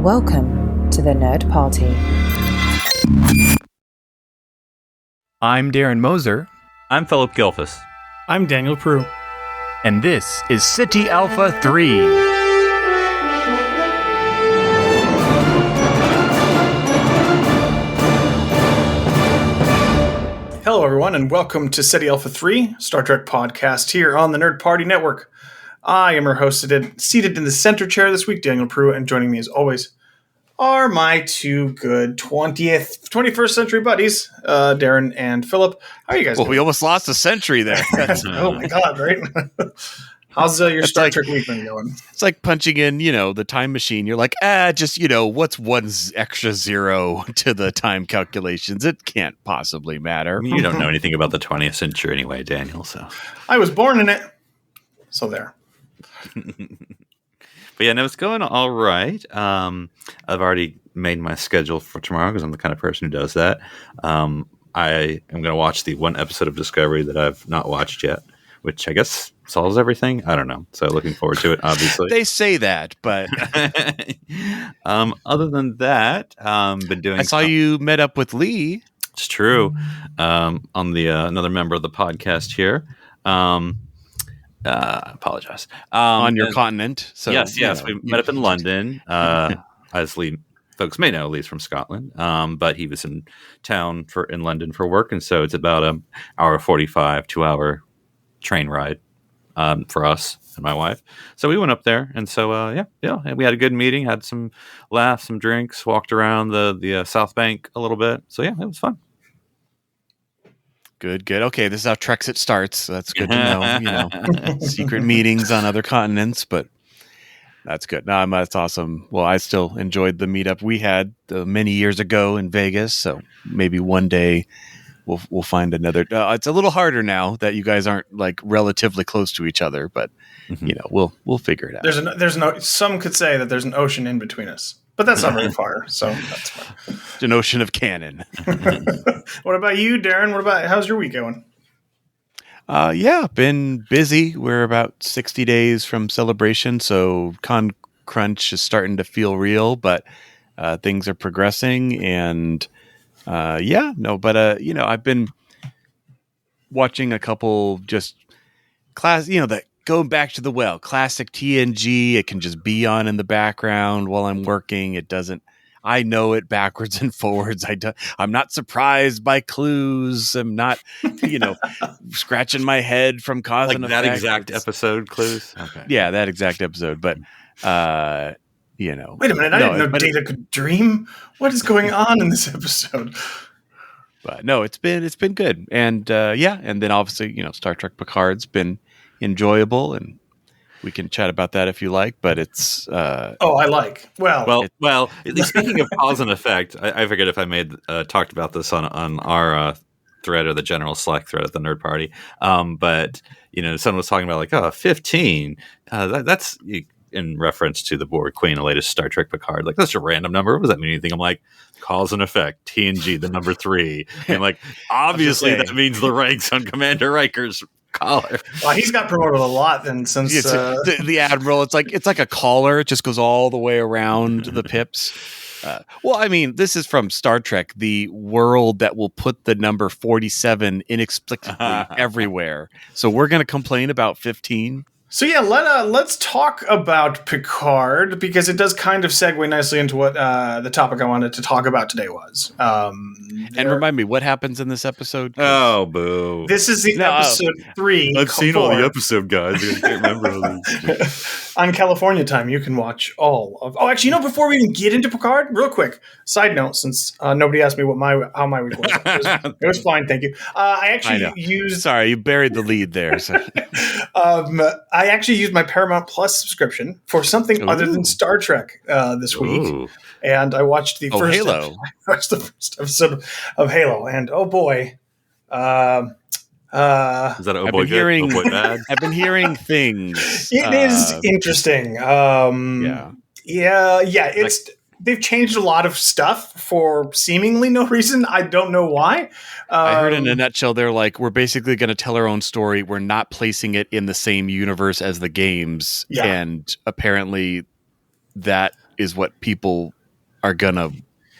Welcome to the Nerd Party. I'm Darren Moser. I'm Philip Gilfus. I'm Daniel Prue. And this is City Alpha 3. Hello, everyone, and welcome to City Alpha 3, Star Trek podcast here on the Nerd Party Network. I am your host, seated in the center chair this week, Daniel Prue, and joining me as always are my two good 21st century buddies, Darren and Philip. How are you guys doing? We almost lost a century there. Oh my God, right? How's your Star Trek week been going? It's like punching in, the time machine. You're like, what's one extra zero to the time calculations? It can't possibly matter. You don't know anything about the 20th century anyway, Daniel, so. I was born in it. So there. But yeah, no, it's going all right. I've already made my schedule for tomorrow because I'm the kind of person who does that. I am going to watch the one episode of Discovery that I've not watched yet, which I guess solves everything. I don't know. So looking forward to it, obviously. They say that, but other than that, been doing. I saw you met up with Lee. It's true. On the another member of the podcast here. I apologize. On your continent. So yes. We met up in London. As Lee folks may know, Lee's from Scotland. But he was in town in London for work, and so it's about an hour 45, 2-hour train ride for us and my wife. So we went up there, and so and we had a good meeting, had some laughs, some drinks, walked around the South Bank a little bit. So yeah, it was fun. Good. Okay, this is how Trexit starts. So that's good to know. Secret meetings on other continents, but that's good. No, that's awesome. Well, I still enjoyed the meetup we had many years ago in Vegas. So maybe one day we'll find another. It's a little harder now that you guys aren't like relatively close to each other, but we'll figure it out. Some could say that there's an ocean in between us. But that's not very far, so that's fine. It's an ocean of canon. What about you, Darren? How's your week going? Been busy. We're about 60 days from celebration, so Con Crunch is starting to feel real, but things are progressing, and I've been watching a couple just class, that going back to the well, classic TNG. It can just be on in the background while I'm working. It doesn't. I know it backwards and forwards. I'm not surprised by clues. I'm not, scratching my head from cause and effect. That exact episode clues. Okay. Yeah, that exact episode. But Wait a minute. I didn't know Data could dream. What is going on in this episode? But no, it's been good, and and then obviously Star Trek Picard's been enjoyable, and we can chat about that if you like, but it's I like well speaking of cause and effect, I forget if I talked about this on our thread or the general Slack thread at the Nerd Party, but someone was talking about 15 that's in reference to the Borg Queen, the latest Star Trek Picard. Like, that's a random number. What does that mean? Anything? I'm like, cause and effect, TNG, the number 3. And like, obviously that means the ranks on Commander Riker's collar. Well, he's got promoted a lot then since the Admiral. It's like a collar. It just goes all the way around the pips. This is from Star Trek, the world that will put the number 47 inexplicably everywhere. So we're going to complain about 15. So yeah, let's talk about Picard, because it does kind of segue nicely into what the topic I wanted to talk about today was. And remind me, what happens in this episode? Oh, boo. This is episode 3. I've seen all the episode, guys. I can't remember. On California time, you can watch all of... Oh, actually, before we even get into Picard, real quick, side note, since nobody asked me how my week was. It was fine, thank you. I actually used... Sorry, you buried the lead there. So. I actually used my Paramount Plus subscription for something other than Star Trek this week, and I watched the first Halo. I watched the first episode of Halo, and oh boy, is that oh boy good? Oh boy bad? I've been hearing things. It is interesting. It's they've changed a lot of stuff for seemingly no reason. I don't know why. I heard in a nutshell, they're like, we're basically going to tell our own story. We're not placing it in the same universe as the games. Yeah. And apparently that is what people are gonna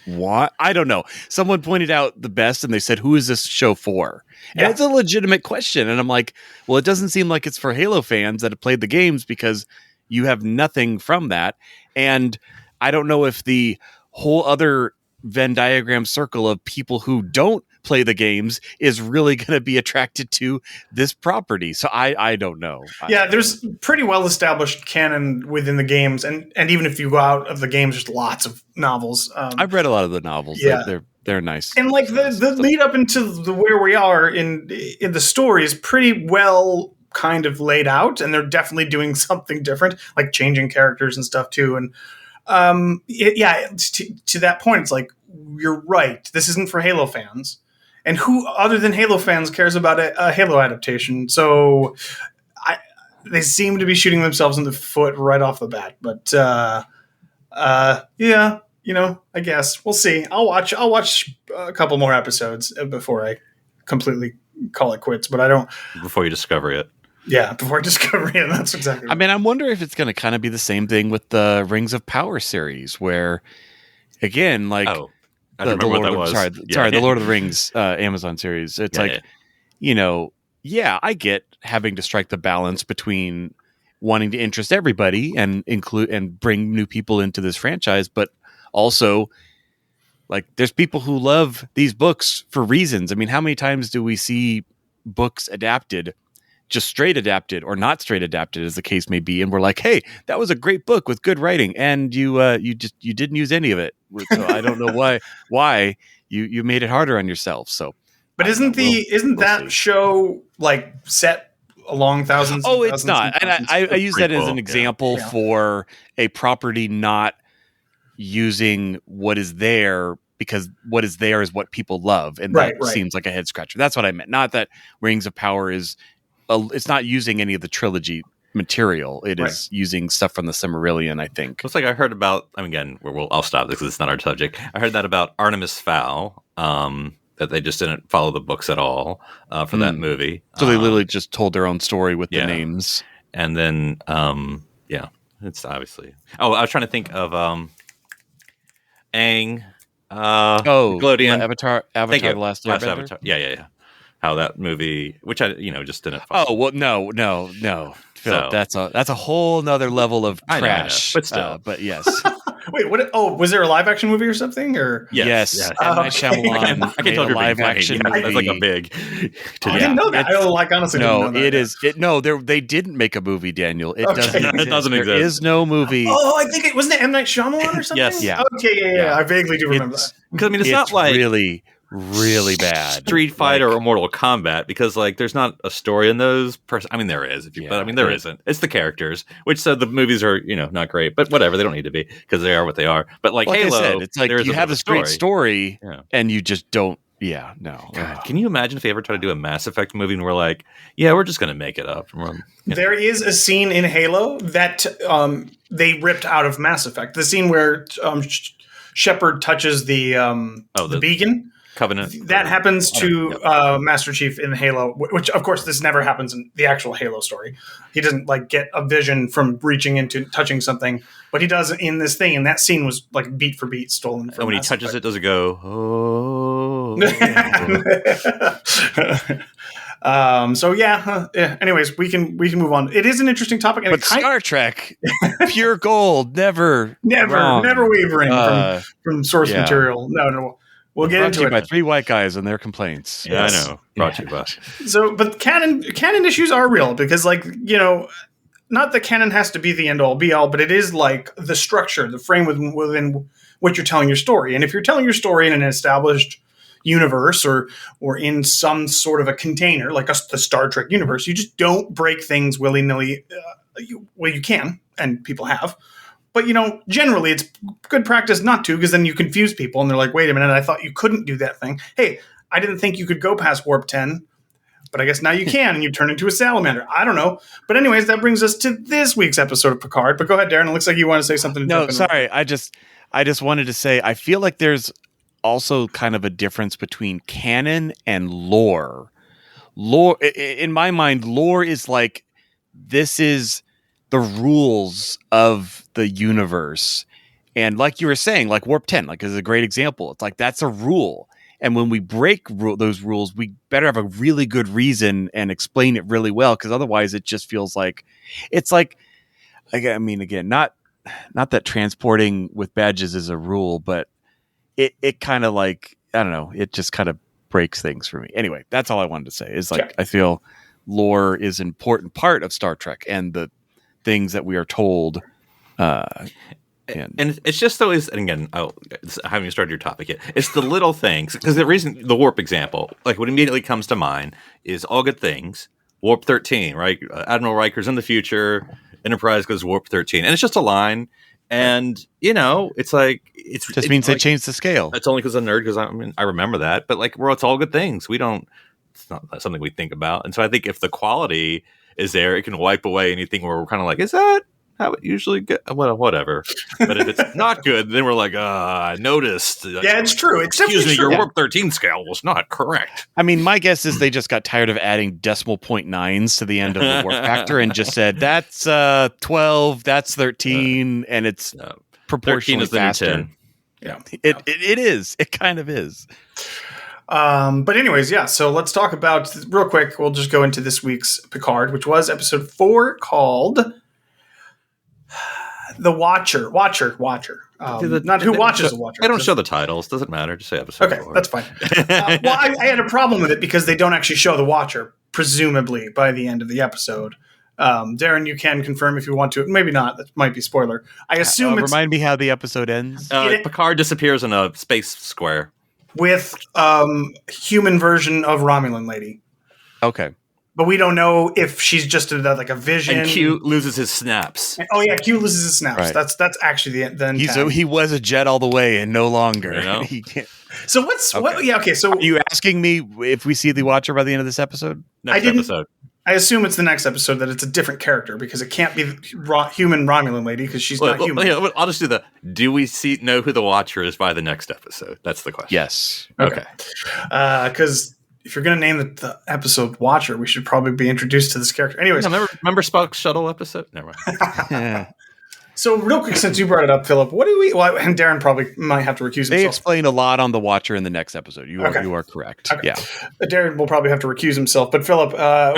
want. I don't know. Someone pointed out the best, and they said, "Who is this show for?" And Yeah. it's a legitimate question. And I'm like, well, it doesn't seem like it's for Halo fans that have played the games because you have nothing from that. And I don't know if the whole other Venn diagram circle of people who don't play the games is really going to be attracted to this property. So I don't know. Yeah, there's pretty well established canon within the games, and even if you go out of the games, there's lots of novels. I've read a lot of the novels. Yeah. They're nice. And like the lead up into where we are in the story is pretty well kind of laid out, and they're definitely doing something different, like changing characters and stuff too. And to that point, it's like, you're right. This isn't for Halo fans. And who other than Halo fans cares about a Halo adaptation? So they seem to be shooting themselves in the foot right off the bat. But yeah, I guess we'll see. I'll watch a couple more episodes before I completely call it quits. But I don't. Before you discover it. Yeah, before I discover it. That's exactly right. I mean, I wonder if it's going to kind of be the same thing with the Rings of Power series, where, again, like I don't remember what that was. Sorry, the Lord of the Rings Amazon series. It's I get having to strike the balance between wanting to interest everybody and include and bring new people into this franchise, but also, like, there's people who love these books for reasons. I mean, how many times do we see books adapted, just straight adapted or not straight adapted, as the case may be, and we're like, hey, that was a great book with good writing, and you didn't use any of it. So I don't know why you made it harder on yourself. So, but isn't that show like set along thousands? Oh, and it's thousands not. And I use that as an example for a property not using what is there, because what is there is what people love, and that seems like a head scratcher. That's what I meant. Not that Rings of Power is. It's not using any of the trilogy material. It is using stuff from the Silmarillion, I think. Looks like I heard about. I mean, again, I'll stop this because it's not our subject. I heard that about Artemis Fowl. That they just didn't follow the books at all for that movie. So they literally just told their own story with the names. And then, it's obviously. Oh, I was trying to think of Aang. Nickelodeon. Avatar: The Last Airbender. Avatar. Yeah. How that movie, which I just didn't follow. Oh well, no, Philip, that's a whole nother level of trash. I know, but still, but yes. Wait, what? Oh, was there a live action movie or something? Or yes. M. Night Shyamalan. I can tell you're live action. Yeah, that's like a big. I didn't know that. I honestly didn't know that. It is. They didn't make a movie, Daniel. It doesn't. It doesn't exist. There is no movie. Oh, I think it wasn't it M. Night Shyamalan or something. Yes. Yeah. Okay. Yeah. I vaguely do remember that. Because I mean, it's not like really bad Street Fighter or Mortal Kombat, because like there's not a story in those. I mean, there is, but I mean, there isn't. It's the characters, which so the movies are not great, but whatever. They don't need to be because they are what they are. But like Halo, I said, it's like you have this great story, and you just don't. Yeah, no. God, can you imagine if they ever try to do a Mass Effect movie and we're like, yeah, we're just going to make it up? There is a scene in Halo that they ripped out of Mass Effect. The scene where Shepard touches the beacon. Covenant. That happens to Master Chief in Halo, which of course this never happens in the actual Halo story. He doesn't like get a vision from reaching into touching something, but he does in this thing. And that scene was like beat for beat stolen from. And when Mass he touches Effect. it, does it go? Oh. So yeah. Anyways, we can move on. It is an interesting topic, and but Star Trek, pure gold, never wavering from source material. No. We'll get into it by three white guys and their complaints. Yeah, I know. Brought to you by. So, but canon issues are real because, like, not that canon has to be the end all be all, but it is like the structure, the frame within which you're telling your story. And if you're telling your story in an established universe or in some sort of a container like the Star Trek universe, you just don't break things willy nilly. Well, you can, and people have. But, generally it's good practice not to, because then you confuse people and they're like, wait a minute, I thought you couldn't do that thing. Hey, I didn't think you could go past warp 10, but I guess now you can, and you turn into a salamander. I don't know. But anyways, that brings us to this week's episode of Picard. But go ahead, Darren. It looks like you want to say something. No, sorry. I just wanted to say, I feel like there's also kind of a difference between canon and lore. Lore, in my mind, lore is like, this is the rules of the universe, And like you were saying, like Warp 10, like is a great example. It's like that's a rule. And when we break those rules, we better have a really good reason and explain it really well, because otherwise it just feels like it's like, I mean, again, not that transporting with badges is a rule, but it kind of like, I don't know, it just kind of breaks things for me. Anyway, that's all I wanted to say is like, I feel lore is an important part of Star Trek and the things that we are told. And it's just always, and again, I haven't started your topic yet. It's the little things, because the warp example, like what immediately comes to mind is all good things. Warp 13, right? Admiral Riker's in the future. Enterprise goes warp 13, and it's just a line. And it's like it just means they changed the scale. It's only because I'm a nerd, because I remember that. But like, it's all good things. It's not something we think about. And so I think if the quality is there, it can wipe away anything where we're kind of like, is that how it usually get? Well, whatever. But if it's not good, then we're like, I noticed. Yeah, it's true. It's Excuse me, true. your warp 13 scale was not correct. I mean, my guess is they just got tired of adding decimal point nines to the end of the warp factor and just said, that's 12, that's 13, and it's proportionally faster. Yeah, it is. It kind of is. But anyways, yeah. So let's talk about real quick. We'll just go into this week's Picard, which was episode 4, called The Watcher. Not who watches the Watcher. I don't show the titles. Doesn't matter. Just say episode 4. That's fine. Well, I had a problem with it because they don't actually show the Watcher, presumably, by the end of the episode. Darren, you can confirm if you want to. Maybe not. That might be spoiler. I assume it's... Remind me how the episode ends. Picard disappears in a space square. With human version of Romulan lady. Okay. But we don't know if she's just like a vision. And Q loses his snaps. Oh yeah, Q loses his snaps. Right. That's actually the he was a jet all the way and no longer. He can't. So what? Yeah, okay. So are you asking me if we see the Watcher by the end of this episode? Next episode. I assume it's the next episode that it's a different character, because it can't be human Romulan lady, because she's not human. Yeah, I'll just do we know who the Watcher is by the next episode? That's the question. Yes. Okay. Because if you're going to name the episode Watcher, we should probably be introduced to this character. Anyways. Remember Spock's shuttle episode? Never mind. So real quick, since you brought it up, Philip, and Darren probably might have to recuse himself. They explain a lot on the Watcher in the next episode. You are correct. Okay. Yeah. Darren will probably have to recuse himself. But Philip,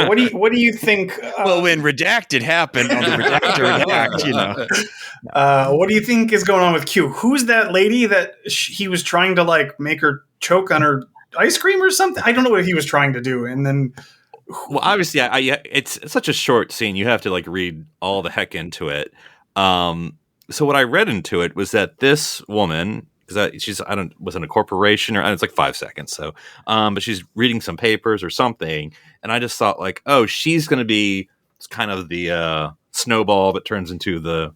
what do you think? Well, when Redacted happened on the Redactor Redact, what do you think is going on with Q? Who's that lady that he was trying to like make her choke on her ice cream or something? I don't know what he was trying to do. And then, well, obviously, it's such a short scene. You have to like read all the heck into it. So what I read into it was that this woman, because was in a corporation, or it's like 5 seconds. So, but she's reading some papers or something, and I just thought like, oh, she's going to be kind of the snowball that turns into the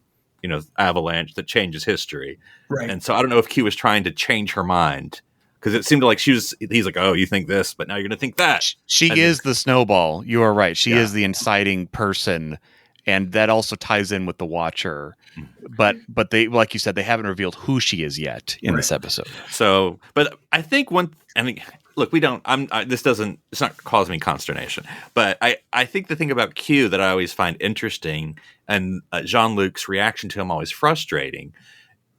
avalanche that changes history. Right. And so I don't know if Q was trying to change her mind, because it seemed like he's like, oh, you think this, but now you're going to think that. She is the snowball. You are right. She is the inciting person. And that also ties in with the Watcher, but they, like you said, they haven't revealed who she is yet in this episode. So, but I think look, it's not causing me consternation, but I think the thing about Q that I always find interesting, and Jean-Luc's reaction to him always frustrating,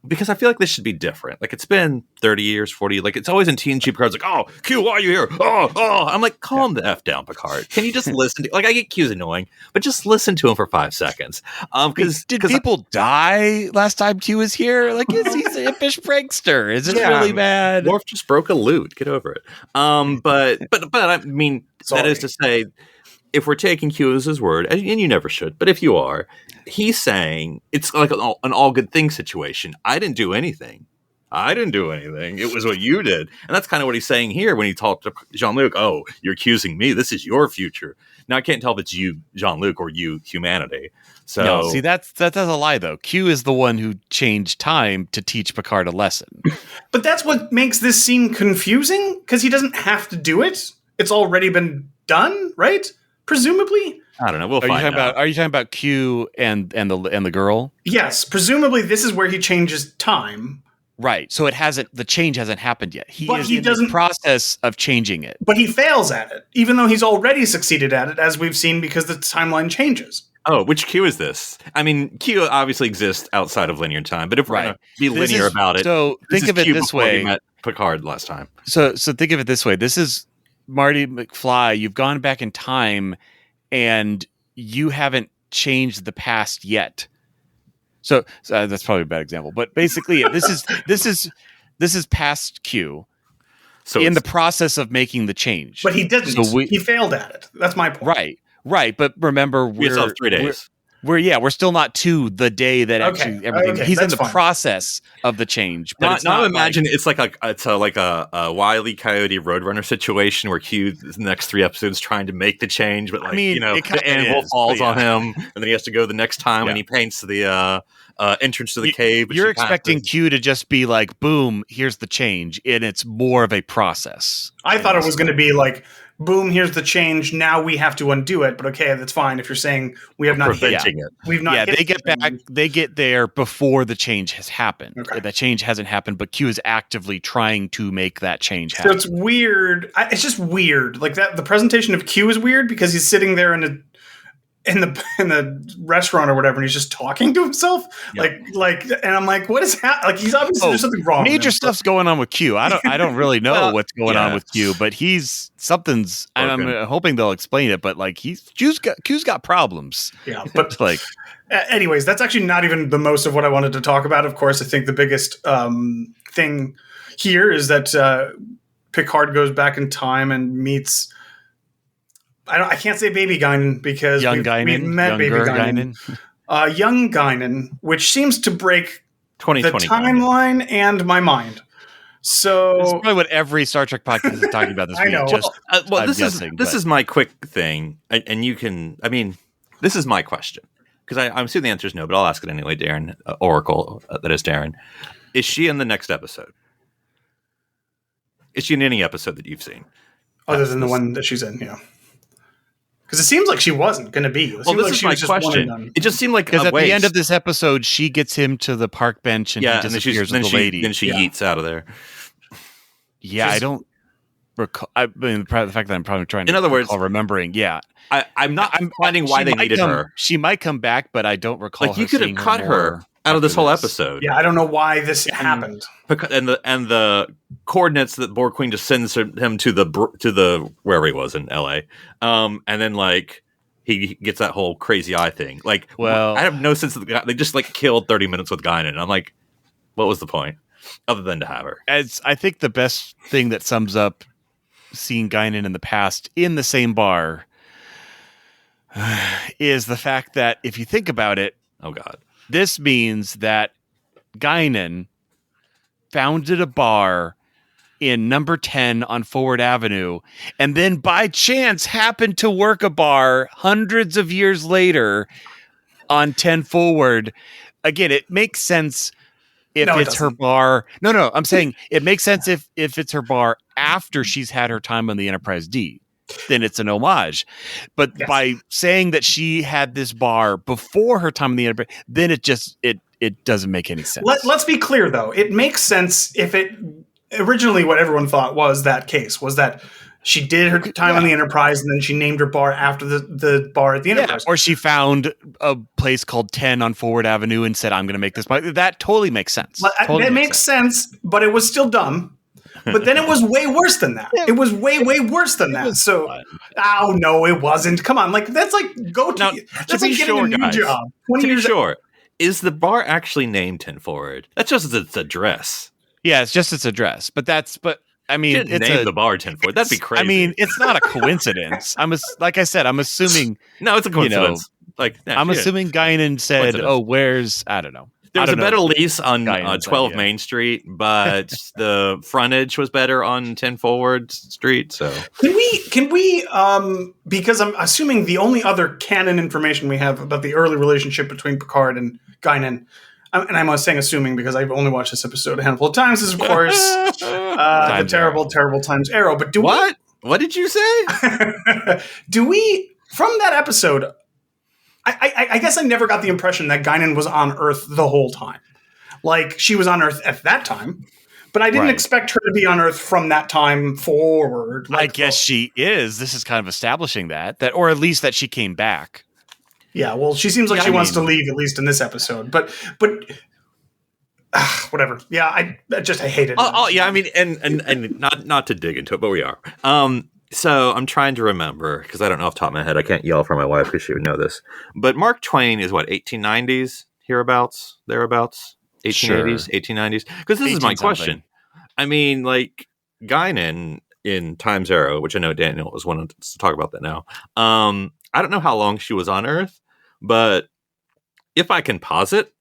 because I feel like this should be different. Like, it's been 30 years, 40, like it's always in TNG. Picard's like, oh, Q, why are you here? Oh, I'm like, calm the F down, Picard. Can you just listen to, like, I get Q's annoying, but just listen to him for 5 seconds. Did people die last time Q was here? Like, he's a impish prankster. Is it really bad? Worf just broke a lute. Get over it. But I mean, Sorry. That is to say, if we're taking Q as his word, and you never should, but if you are, he's saying it's like an all good thing situation. I didn't do anything. It was what you did. And that's kind of what he's saying here when he talked to Jean-Luc. Oh, you're accusing me. This is your future. Now, I can't tell if it's you, Jean-Luc, or you, humanity. So, no, see, that's a lie, though. Q is the one who changed time to teach Picard a lesson. But that's what makes this scene confusing, because he doesn't have to do it. It's already been done, right? Presumably. I don't know. We'll find out. Are you talking about Q and the girl? Yes, presumably this is where he changes time. Right. So the change hasn't happened yet. He is in the process of changing it. But he fails at it, even though he's already succeeded at it, as we've seen, because the timeline changes. Oh, which Q is this? I mean, Q obviously exists outside of linear time, but if we're going to be linear about it, so think of it this way. We met Picard last time. So think of it this way. This is Marty McFly. You've gone back in time, and you haven't changed the past yet. So that's probably a bad example, but basically, this is past Q. So in the process of making the change, but he didn't. So he failed at it. That's my point. Right. But remember, we still have 3 days. We're still not to the day that actually everything. Okay, he's in the process of the change. But not imagine it's like a Wile E. Coyote Roadrunner situation where Q the next 3 episodes trying to make the change, but the anvil falls on him, and then he has to go the next time when he paints the entrance to the cave. You're expecting Q to just be like, boom, here's the change, and it's more of a process. I thought it was going to be like, boom, here's the change. Now we have to undo it. But okay, that's fine. If you're saying we have not hit it. We've not hit they get back. They get there before the change has happened. Okay. That change hasn't happened, but Q is actively trying to make that change happen. So it's weird. It's just weird. Like that. The presentation of Q is weird because he's sitting there in the restaurant or whatever, and he's just talking to himself. Yep. Like, and I'm like, what is happening? Like, he's obviously there's something wrong. Major stuff's going on with Q. I don't really know what's going on with Q, but something's. I'm hoping they'll explain it. But like, Q's got problems. Yeah, but like, anyways, that's actually not even the most of what I wanted to talk about. Of course, I think the biggest thing here is that Picard goes back in time and meets. I can't say Baby Guinan because we've met Baby Guinan. Young Guinan, which seems to break the timeline and my mind. So it's probably what every Star Trek podcast is talking about this week. I know. This is my quick thing, and you can. I mean, this is my question because I'm assuming the answer is no, but I'll ask it anyway. Darren Oracle, that is Darren. Is she in the next episode? Is she in any episode that you've seen, other than the one that she's in? Yeah. Because it seems like she wasn't going to be. Well, this is my question. It just seemed like because at the end of this episode, she gets him to the park bench and he disappears with the lady. Then she yeets out of there. Yeah, I don't recall. I mean, the fact that I'm probably trying to. In other words, remembering. Yeah, I'm finding why they needed her. She might come back, but I don't recall. Like you could have cut her out of this whole episode. Yeah, I don't know why this happened. And the coordinates that Borg Queen just sends him to the wherever he was in LA, and then like he gets that whole crazy eye thing. Like, I have no sense of the guy. They just like killed 30 minutes with Guinan. And I'm like, what was the point other than to have her? As I think the best thing that sums up seeing Guinan in the past in the same bar is the fact that if you think about it, oh god. This means that Guinan founded a bar in number 10 on Forward Avenue and then by chance happened to work a bar hundreds of years later on 10 Forward. Again, it makes sense if it's her bar. No, I'm saying it makes sense if it's her bar after she's had her time on the Enterprise D. Then it's an homage. But by saying that she had this bar before her time in the Enterprise, then it doesn't make any sense. Let's be clear, though. It makes sense if it originally what everyone thought was that case was that she did her time on the Enterprise and then she named her bar after the bar at the Enterprise. Or she found a place called 10 on Forward Avenue and said, I'm going to make this bar. That totally makes sense. That makes sense, but it was still dumb. But then it was way worse than that. It was way worse than that. So, no, it wasn't. Come on, like that's like that's like getting a new job. 20 years sure, is the bar actually named 10 Forward? That's just its address. Yeah, it's just its address. But I mean, it's name the bar 10 Forward. That'd be crazy. I mean, it's not a coincidence. like I said, I'm assuming. No, it's a coincidence. I'm assuming Guinan said, where's I don't know. There was a better lease on 12 Main Street, but the frontage was better on 10 Forward Street. So can we because I'm assuming the only other canon information we have about the early relationship between Picard and Guinan, and I'm saying assuming because I've only watched this episode a handful of times, is of course the terrible Times Arrow. But what did you say? Do we from that episode? I guess I never got the impression that Guinan was on Earth the whole time. Like, she was on Earth at that time, but I didn't expect her to be on Earth from that time forward. I guess she is. This is kind of establishing that, or at least that she came back. Yeah, well, she seems like she wants to leave, at least in this episode. But whatever. Yeah, I hate it. Yeah, I mean, and not to dig into it, but we are. So I'm trying to remember, because I don't know off the top of my head. I can't yell for my wife because she would know this. But Mark Twain is what, 1890s, hereabouts, thereabouts, 1880s, 1890s? Because this is my question. I mean, like, Guinan in Time's Arrow, which I know Daniel was wanting to talk about that now. I don't know how long she was on Earth, but if I can posit,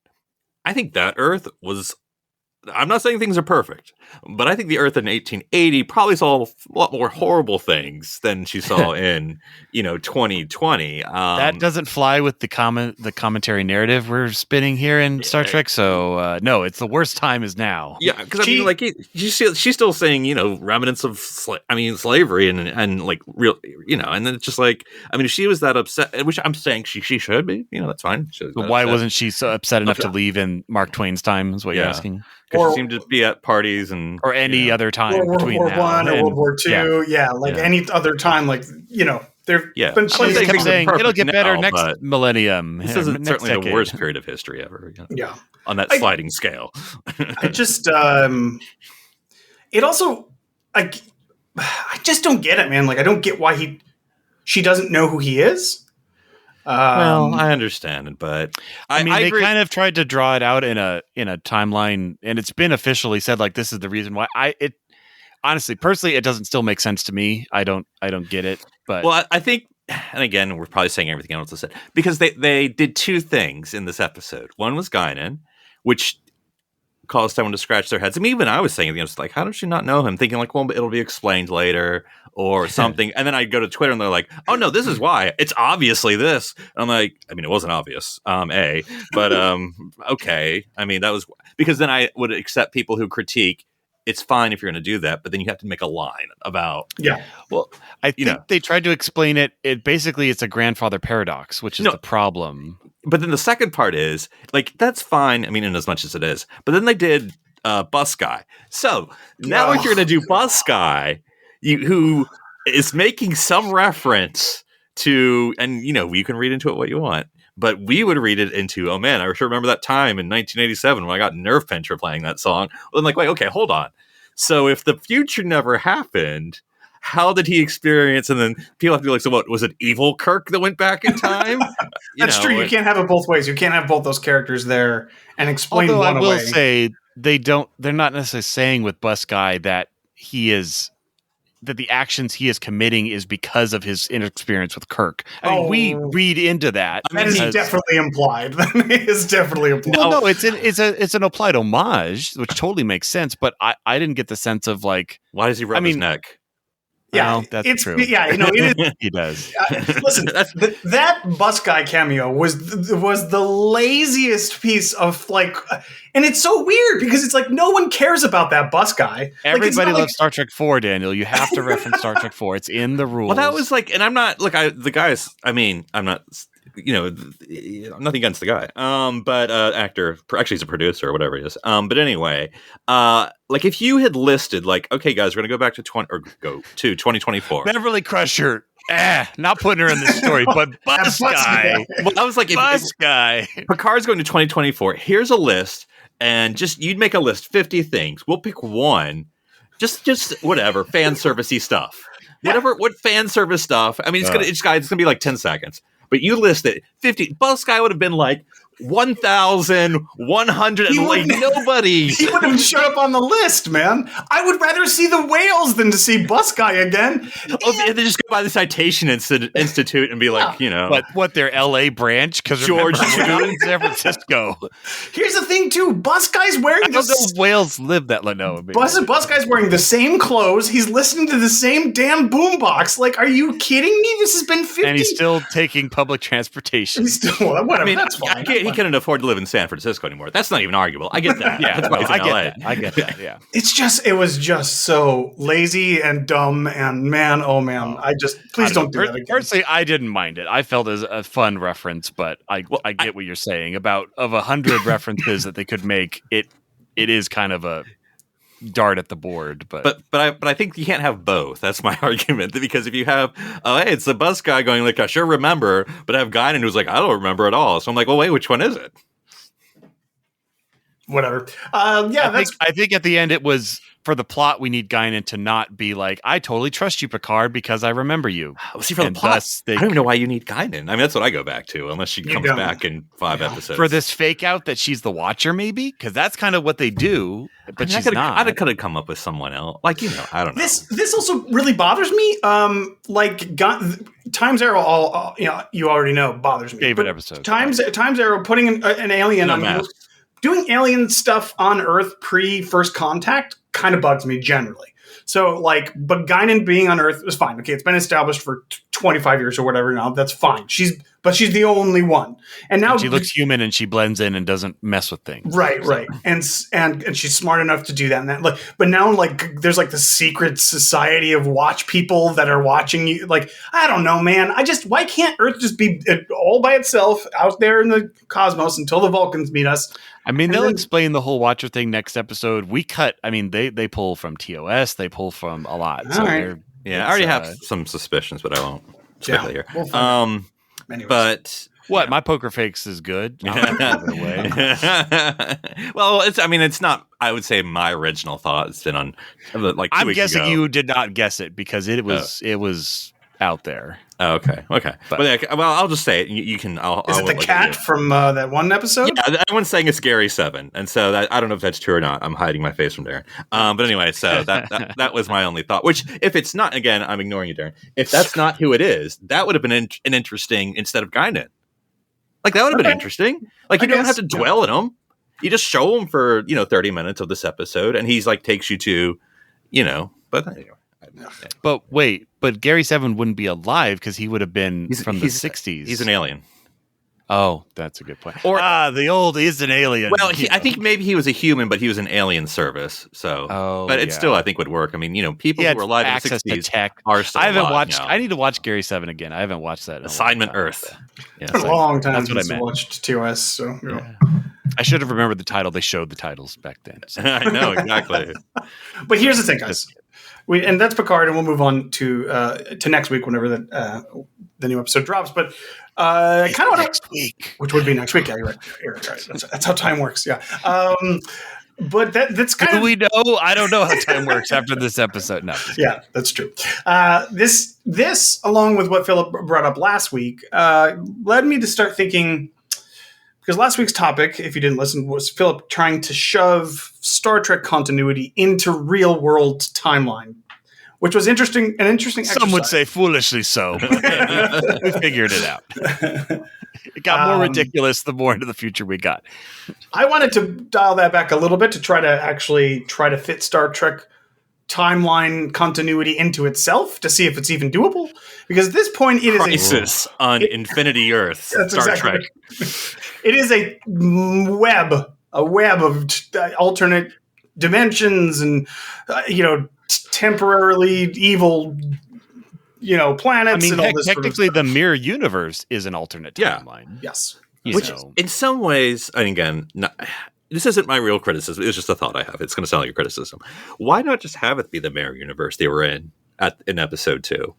I think that Earth was... I'm not saying things are perfect, but I think the Earth in 1880 probably saw a lot more horrible things than she saw in, 2020. That doesn't fly with the commentary narrative we're spinning here in Star Trek. So no, it's the worst time is now. Yeah, because I mean, like, she's still saying, remnants of slavery and like real, and then it's just like, I mean, if she was that upset, which I'm saying she should be, that's fine. But why wasn't she so upset enough to leave in Mark Twain's time? Is what you're asking. Because she seemed to be at parties or any other time between World War I or World War II. Any other time, like there've been plenty kept saying it'll get better next millennium. This isn't certainly the worst period of history ever. Yeah, on that sliding scale. I just it also I just don't get it, man. Like I don't get why she doesn't know who he is. Well, I understand it, but I mean, they agree. kind of tried to draw it out in a timeline, and it's been officially said like this is the reason why. Honestly, personally, it doesn't still make sense to me. I don't get it. But I think, and again, we're probably saying everything else I said because they did two things in this episode. One was Guinan, which caused someone to scratch their heads. I mean, even I was saying, like, how does she not know him? Thinking like, well, it'll be explained later or something. And then I go to Twitter and they're like, oh no, this is why. It's obviously this. And I'm like, I mean, it wasn't obvious, but okay. I mean, that was because then I would accept people who critique. It's fine if you're going to do that, but then you have to make a line about. Yeah. Well, I think they tried to explain it. Basically it's a grandfather paradox, which is the problem. But then the second part is like, that's fine. I mean, in as much as it is, but then they did Bus Guy. So now if you're going to do Bus Guy, who is making some reference to, and you can read into it what you want, but we would read it into, oh man, I sure remember that time in 1987 when I got nerve pinch for playing that song. Well, I'm like, wait, okay, hold on. So if the future never happened, how did he experience? And then people have to be like, so what, was it evil Kirk that went back in time? That's true. You can't have it both ways. You can't have both those characters there and explain one away. I will say they're not necessarily saying with Bus Guy that that the actions he is committing is because of his inexperience with Kirk. I mean, we read into that. That is definitely implied. That is definitely implied. Well, no, it's an applied homage, which totally makes sense. But I didn't get the sense of like, why does he rub his neck? Yeah, well, that's true. Yeah, it is. He does. Listen, that Bus Guy cameo was the laziest piece of like, and it's so weird because it's like no one cares about that Bus Guy. Everybody loves Star Trek 4, Daniel. You have to reference Star Trek 4. It's in the rules. Well, that was like, and I'm not the guys. I mean, I'm not. Nothing against the guy. But actor, actually he's a producer or whatever he is. But anyway, like if you had listed like, okay guys, we're gonna go back to 2024. Beverly Crusher. Not putting her in this story, but Bus Guy. Well, I was like, Bus Guy. Picard's going to 2024. Here's a list, and you'd make a list, 50 things. We'll pick one, just whatever fan servicey stuff. Whatever, what fan service stuff. I mean, it's gonna be like 10 seconds. But you listed 50. Bus Guy would have been like 1,100. And like nobody. He wouldn't have showed up on the list, man. I would rather see the whales than to see Bus Guy again. They just go by the Citation Institute and be like, what their LA branch? Because George in San Francisco. Here's the thing, too. Bus Guy's wearing I don't know if whales live that no. Bus Guy's wearing the same clothes. He's listening to the same damn boombox. Like, are you kidding me? This has been 50. And he's still taking public transportation. He's still whatever. I mean, that's fine. He couldn't afford to live in San Francisco anymore. That's not even arguable. I get that. Yeah, that's why he's in LA. I get that. Yeah. It was just so lazy and dumb. And man, oh man, please don't do that again. Personally, I didn't mind it. I felt it as a fun reference, but I get what you're saying about of 100 references that they could make. It is kind of a dart at the board. But I think you can't have both. That's my argument. Because if you have, hey, it's the bus guy going like, I sure remember, but I have Guinan who's like, I don't remember at all. So I'm like, well, wait, which one is it? Whatever. I think at the end it was, for the plot, we need Guinan to not be like, I totally trust you, Picard, because I remember you. Well, see, for the plot, I don't even know why you need Guinan. I mean, that's what I go back to, unless she comes back in 5 episodes. For this fake out that she's the Watcher, maybe? Because that's kind of what they do, but she's not. I could have come up with someone else. Like, I don't know. This also really bothers me. Times Arrow, you already know, bothers me. Favorite episode. Times Arrow putting an alien on doing alien stuff on Earth pre-First Contact kind of bugs me generally. So, but Guinan being on Earth is fine. Okay, it's been established for 25 years or whatever now. That's fine. She's the only one. And now she looks human and she blends in and doesn't mess with things. Right. And she's smart enough to do that. And that, but now, there's the secret society of watch people that are watching you. I don't know, man. Why can't Earth just be all by itself out there in the cosmos until the Vulcans meet us? I mean, they'll explain the whole Watcher thing next episode. We cut. I mean, they pull from TOS. They pull from a lot. So right. I already have some suspicions, but I won't speculate here. Anyways. But what? My poker face is good. Well, it's not. I would say my original thought. It's been on 2 weeks I'm guessing ago. you did not guess it because it was out there. Oh, okay. But I'll just say it. You can. Is it the cat from that one episode? Yeah, everyone's saying it's Gary 7, and so I don't know if that's true or not. I'm hiding my face from Darren. But anyway, so that was my only thought. Which, if it's not, again, I'm ignoring you, Darren. If that's not who it is, that would have been an interesting instead of Guinan. That would have been interesting. You don't have to dwell in him. You just show him for 30 minutes of this episode, and he's takes you to, But anyway. But wait, Gary 7 wouldn't be alive because he would have been from the 60s. He's an alien. Oh, that's a good point. Or he's an alien. Well, I think maybe he was a human, but he was an alien service. So, but it still, I think, would work. I mean, people who were alive in the 60s tech. are still I haven't alive watched. now. I need to watch Gary 7 again. I haven't watched that. Assignment Earth. It's been a long time that's since I watched TOS. So I should have remembered the title. They showed the titles back then. So. I know exactly. But here's the thing, guys. And that's Picard, and we'll move on to next week whenever the new episode drops. But kind of next week, which would be next week. Yeah, you're right. That's how time works. Yeah. But that's kind of. Do we know? I don't know how time works after this episode. No. Yeah, that's true. This, along with what Philip brought up last week, led me to start thinking. Because last week's topic, if you didn't listen, was Philip trying to shove Star Trek continuity into real-world timeline, which was an interesting exercise. Some would say foolishly so. We figured it out. It got more ridiculous the more into the future we got. I wanted to dial that back a little bit to try to fit Star Trek timeline continuity into itself to see if it's even doable. Because at this point, it is Crisis on Infinity Earth. Star Trek. It is a web of alternate dimensions and temporarily evil planets. I mean, and all this technically, the mirror universe is an alternate timeline. Yes, which in some ways, and again, this isn't my real criticism. It's just a thought I have. It's going to sound like a criticism. Why not just have it be the mirror universe they were in episode 2?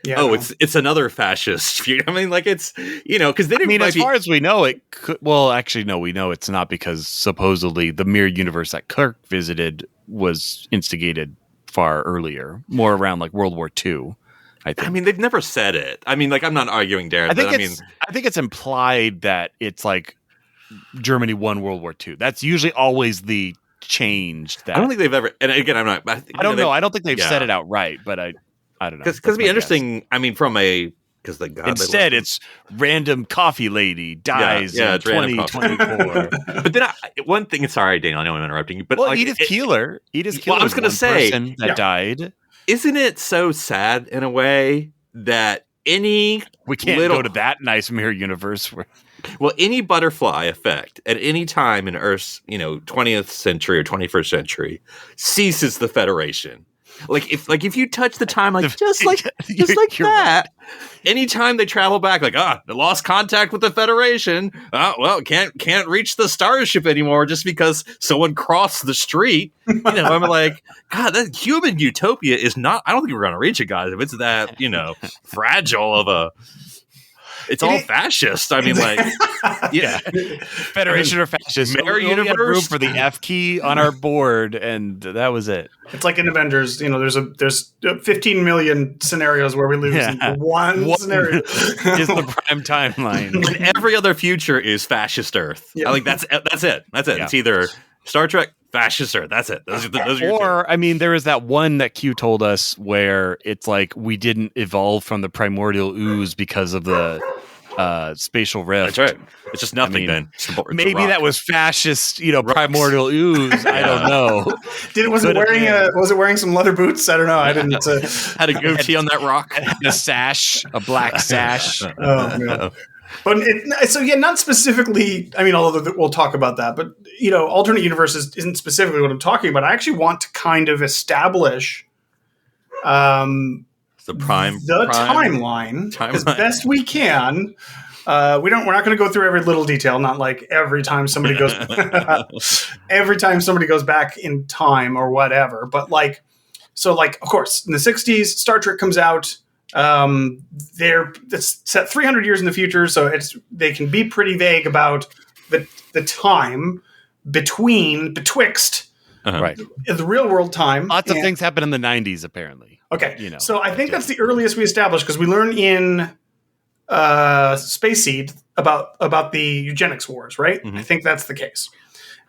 It's another fascist. I mean, it's because they didn't. As far as we know, it could. Well, actually, no, we know it's not because supposedly the mirror universe that Kirk visited was instigated far earlier, more around World War II. I think. I mean, they've never said it. I mean, I'm not arguing, Darren. I think it's implied that it's Germany won World War II. That's usually always the change. That I don't think they've ever. And again, I'm not. I don't know. I don't think they've said it outright, but I don't know. Because it'd be interesting. Guess. I mean, because instead it's random coffee lady dies in 2024. But then one thing. Sorry, Daniel, I know I'm interrupting you. But Edith Keeler. Well, I was going to say that died. Isn't it so sad in a way that we can't go to that nice mirror universe where. Well, any butterfly effect at any time in Earth's 20th century or 21st century ceases the Federation. Like if you touch the timeline just like You're that, anytime they travel back, like they lost contact with the Federation. Well, can't reach the starship anymore just because someone crossed the street. I'm like, God, that human utopia is not. I don't think we're gonna reach it, guys. If it's that fragile of a. It's all fascist. I mean, like, yeah, Federation or fascist. Mirror We only had universe? room for the F key on our board, and that was it. It's like in Avengers, there's 15 million scenarios where we lose in one scenario. Is the prime timeline. And every other future is fascist Earth. Yeah. I think that's it. Yeah. It's either Star Trek, fascist Earth. That's it. Those are your two. Or, I mean, there is that one that Q told us where it's like we didn't evolve from the primordial ooze because of the spatial rift. That's right. It's just nothing then. It's a Maybe rock. that was fascist, primordial ooze. I don't know. Was it wearing some leather boots? I don't know. I didn't. Had a goatee on that rock. A sash, a black sash. Oh no. But not specifically. I mean, although we'll talk about that, but alternate universes isn't specifically what I'm talking about. I actually want to kind of establish The timeline as best we can. We're not going to go through every little detail. Not like every time somebody goes back in time or whatever. But of course, in the 60s, Star Trek comes out. It's set 300 years in the future, so they can be pretty vague about the time betwixt Right. the real world time. Lots of things happen in the 90s, apparently. Okay, so I think that's the earliest we established because we learn in Space Seed about the eugenics wars, right? Mm-hmm. I think that's the case.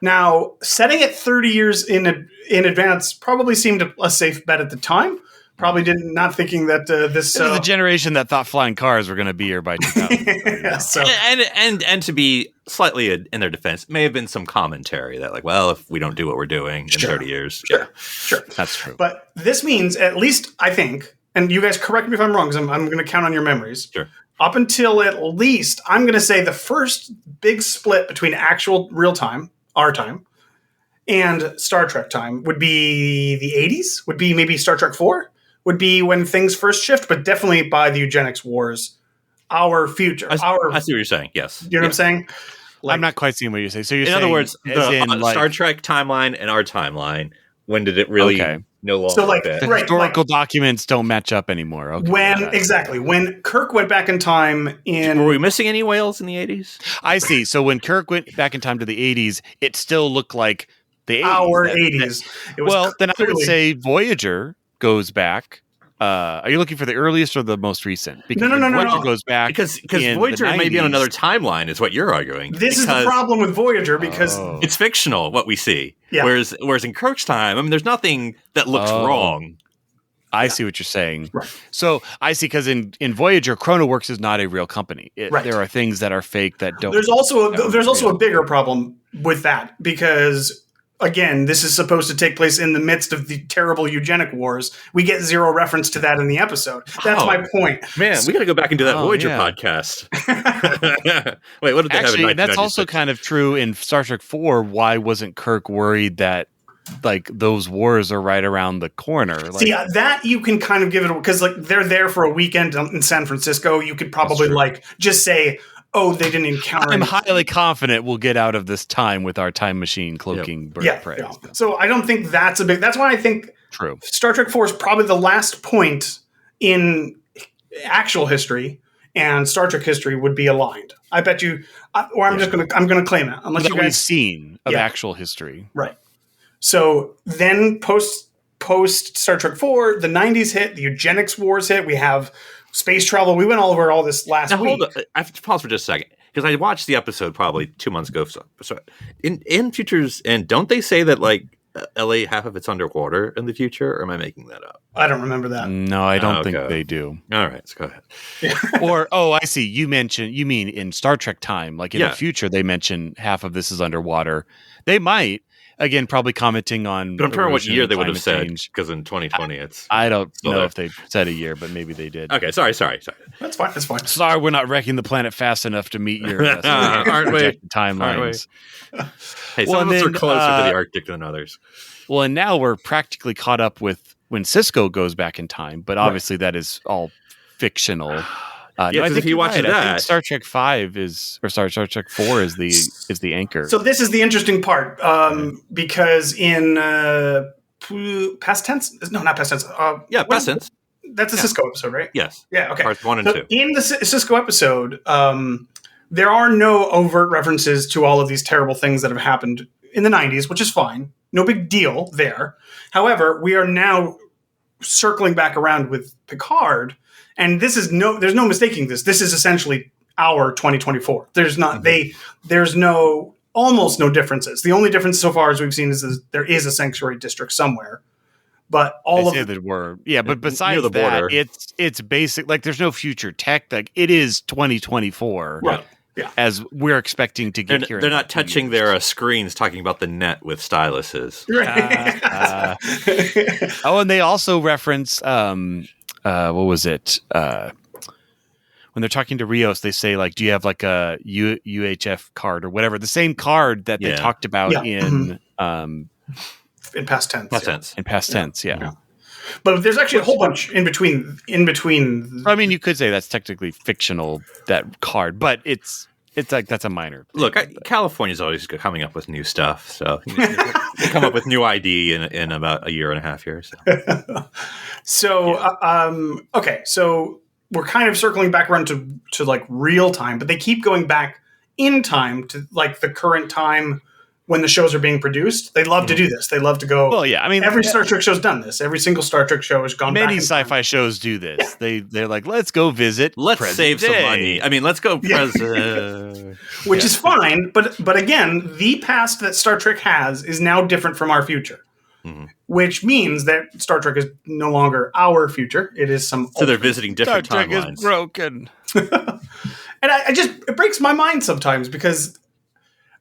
Now, setting it 30 years in advance probably seemed a safe bet at the time. Probably not thinking that this is the generation that thought flying cars were going to be here by 2000. And to be slightly in their defense, may have been some commentary that if we don't do what we're doing in 30 years. Sure. That's true. But this means, at least I think, and you guys correct me if I'm wrong, because I'm going to count on your memories. Sure. Up until at least, I'm going to say the first big split between actual real time, our time, and Star Trek time would be the 80s, would be maybe Star Trek 4, would be when things first shift, but definitely by the eugenics wars, our future. I see what you're saying, yes. You know what I'm saying? I'm not quite seeing what you're saying. So you're in saying, other words, the Star Trek timeline and our timeline, when did it really no longer fit? The historical documents don't match up anymore. Okay, when Kirk went back in time were we missing any whales in the 80s? I see. So when Kirk went back in time to the 80s, it still looked like the 80s. Our 80s. Then I would say Voyager goes back. Are you looking for the earliest or the most recent? Because Voyager goes back because Voyager may be on another timeline, is what you're arguing. This is the problem with Voyager because it's fictional what we see. Yeah. Whereas in Kirk's time, I mean, there's nothing that looks wrong. I see what you're saying. Right. So I see, because in Voyager, ChronoWorks is not a real company. There are things that are fake that don't. There's also a bigger problem with that because. Again, this is supposed to take place in the midst of the terrible eugenic wars. We get zero reference to that in the episode. That's my point. Man, we got to go back and do that Voyager podcast. Wait, what did they have in 1996? That's also kind of true in Star Trek 4. Why wasn't Kirk worried that those wars are right around the corner? See, that you can kind of give it because they're there for a weekend in San Francisco. You could probably just say, they didn't encounter. I'm highly confident we'll get out of this time with our time machine cloaking bird prey. Yeah. So I don't think that's a big. That's why I think Star Trek 4 is probably the last point in actual history, and Star Trek history would be aligned. I bet you, I'm gonna claim it unless that you guys we've seen of actual history, right? So then post Star Trek 4, the 90s hit, the eugenics wars hit. We have space travel. We went all over all this last week. Hold on. I have to pause for just a second because I watched the episode probably 2 months ago. So in Futures, and don't they say that LA, half of it's underwater in the future? Or am I making that up? I don't remember that. No, I don't think they do. All right, so go ahead. Or I see. You mean in Star Trek time, in the future, they mention half of this is underwater. They might. Again, probably commenting on. But I'm trying what year they would have said, because in 2020 it's. I don't know if they said a year, but maybe they did. Okay, sorry. That's fine. Sorry, we're not wrecking the planet fast enough to meet your aren't we? timelines. Hey, some of us are closer to the Arctic than others. Well, and now we're practically caught up with when Cisco goes back in time, but obviously that is all fictional. Yeah, no, I 'cause think if you you're watch right. I that- think Star Trek 5 Star Trek 4 is the anchor. So this is the interesting part, because in past tense, no, not past tense. Past tense. That's a Cisco episode, right? Yes. Yeah. Okay. Parts 1 and So 2. in the Cisco episode, there are no overt references to all of these terrible things that have happened in the 90s, which is fine. No big deal there. However, we are now circling back around with Picard, and there's no mistaking this. This is essentially our 2024. There's not there's almost no differences. The only difference so far as we've seen is there is a sanctuary district somewhere. But all they of say that we're but near besides the border. that, it's basic. Like there's no future tech. Like it is 2024, right. Yeah. as we're expecting to get here. They're in not 2 touching years. their screens talking about the net with styluses. Oh, and they also reference what was it? When they're talking to Rios, they say like, "Do you have like a UHF card or whatever?" The same card that they talked about in in past tense. Past tense. in past tense. Yeah. Yeah. But there's actually a whole bunch in between. I mean, you could say that's technically fictional, that card, but it's like that's a minor thing. Look, California's always coming up with new stuff, so they come up with new ID in about a year and a half here. So, okay, so we're kind of circling back around to like real time, but they keep going back in time to like the current time when the shows are being produced. They love to do this. They love to go. Well, yeah, I mean, every Star Trek show's done this. Every single Star Trek show has gone back. Many in time. sci-fi shows do this. They're like, let's go visit. let's present save some day. money. I mean, let's go Which is fine, but again, the past that Star Trek has is now different from our future. Which means that Star Trek is no longer our future. It is some. So they're visiting Star different Trek timelines. is broken. And it breaks my mind sometimes because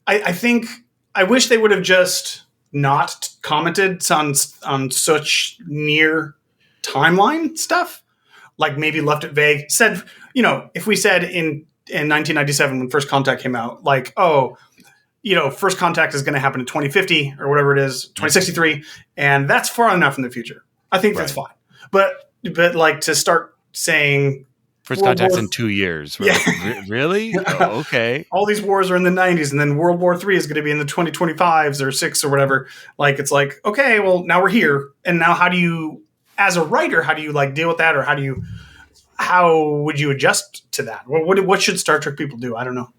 I think I wish they would have just not commented on such near timeline stuff. Like maybe left it vague. Said, if we said in 1997 when First Contact came out, like, First Contact is going to happen in 2050 or whatever it is, 2063, and that's far enough in the future. I think that's fine. But like to start saying First World Contact's War- in 2 years. Yeah. Really? Oh, okay. all these wars are in the 90s, and then World War III is going to be in the 2025s or 6 or whatever. Like, it's like, okay, well, now we're here. And now how do you, as a writer, how do you like deal with that? Or how would you adjust to that? What should Star Trek people do? I don't know.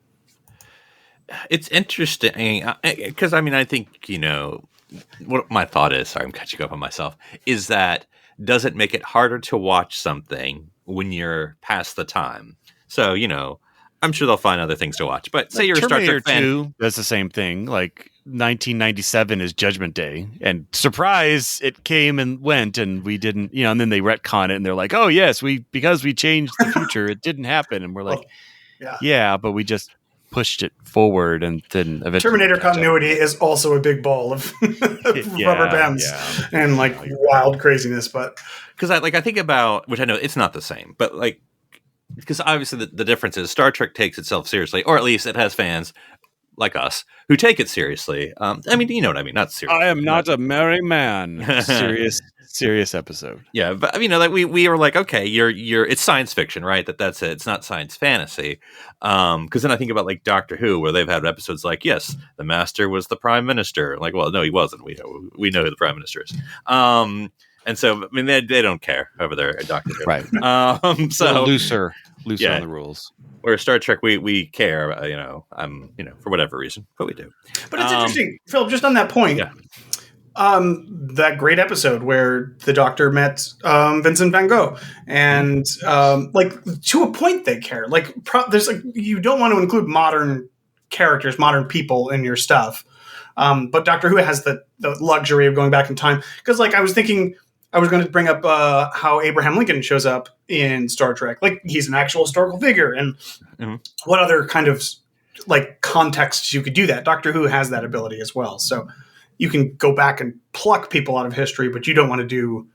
It's interesting because I think what my thought is. Sorry, I'm catching up on myself. Is that does it make it harder to watch something when you're past the time? So I'm sure they'll find other things to watch. But say you're a Star Terminator Trek fan. 2 does the same thing. Like 1997 is Judgment Day, and surprise, it came and went, and we didn't. And then they retcon it, and they're like, "Oh yes, because we changed the future, it didn't happen." And we're like, "Yeah, but we just pushed it forward, and then eventually Terminator continuity is also a big ball of rubber bands and like wild craziness. But Because I think about, which I know it's not the same, but because obviously the difference is Star Trek takes itself seriously, or at least it has fans like us who take it seriously. I mean, you know what I mean? Not seriously. I am not a merry man. Serious episode. Yeah, but we were like, okay, it's science fiction, right? That's it. It's not science fantasy. Because then I think about like Doctor Who, where they've had episodes like, yes, the Master was the Prime Minister. Like, well, no, he wasn't. We know who the Prime Minister is. And so, I mean, they don't care over there at Doctor Who, Right? So looser on the rules. Where Star Trek, we care, for whatever reason, but we do. It's interesting, Phil. Just on that point, that great episode where the Doctor met Vincent Van Gogh, and to a point, they care. Like, there's you don't want to include modern characters, modern people in your stuff, but Doctor Who has the luxury of going back in time. Because, I was thinking, I was going to bring up how Abraham Lincoln shows up in Star Trek. Like, he's an actual historical figure, and what other kind of contexts you could do that. Doctor Who has that ability as well. So you can go back and pluck people out of history, but you don't want to do.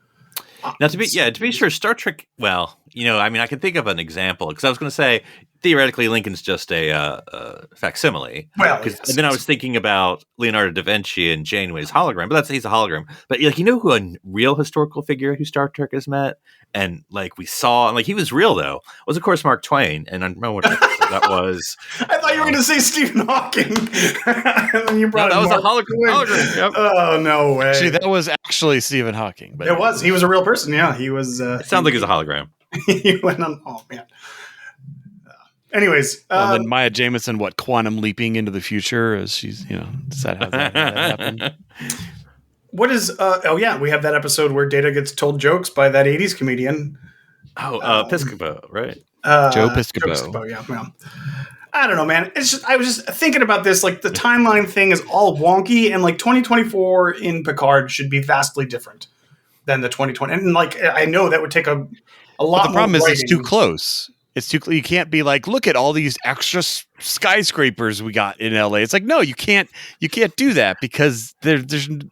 Now, to be sure, Star Trek. Well, I mean, I can think of an example because I was going to say theoretically Lincoln's just a facsimile. Well, and yes. then I was thinking about Leonardo da Vinci and Janeway's hologram, but he's a hologram. But like, who a real historical figure who Star Trek has met, and like we saw, and like he was real though, was of course Mark Twain, and I don't know what episode that was. I thought you were going to say Stephen Hawking, and then you brought that was Mark a hologram. Yep. Oh no way! Actually, that was actually Stephen Hawking. But it was. He was a real person. Yeah, he was. It sounds like he's a hologram. He went on. Oh man. Anyways, then Maya Jameson, quantum leaping into the future as she's, does that how that happen? what is? We have that episode where Data gets told jokes by that '80s comedian. Piscopo, right? Joe Piscopo. Joe Piscopo, yeah. I don't know, man. It's just I was just thinking about this. Like the timeline thing is all wonky, and like 2024 in Picard should be vastly different than the 2020. And like I know that would take a lot. But the problem more is it's too close. It's too. You can't be like, look at all these extra skyscrapers we got in LA. It's like, no, you can't. You can't do that because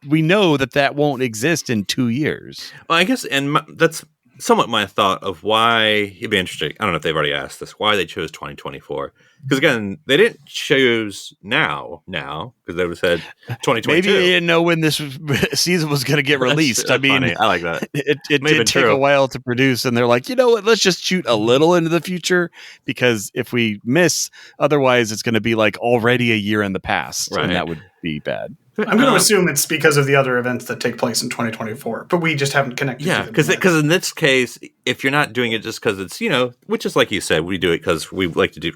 we know that won't exist in 2 years. Well, I guess, that's somewhat my thought of why it'd be interesting. I don't know if they've already asked this, why they chose 2024. Because again, they didn't choose now, because they would have said 2022. Maybe they didn't know when this season was going to get released. That's funny. I like that. It did take a while to produce, and they're like, you know what? Let's just shoot a little into the future because if we miss, otherwise it's going to be like already a year in the past, and that would be bad. I'm going to assume it's because of the other events that take place in 2024, but we just haven't connected. Yeah, because in this case, if you're not doing it just because it's, which is like you said, we do it because we like to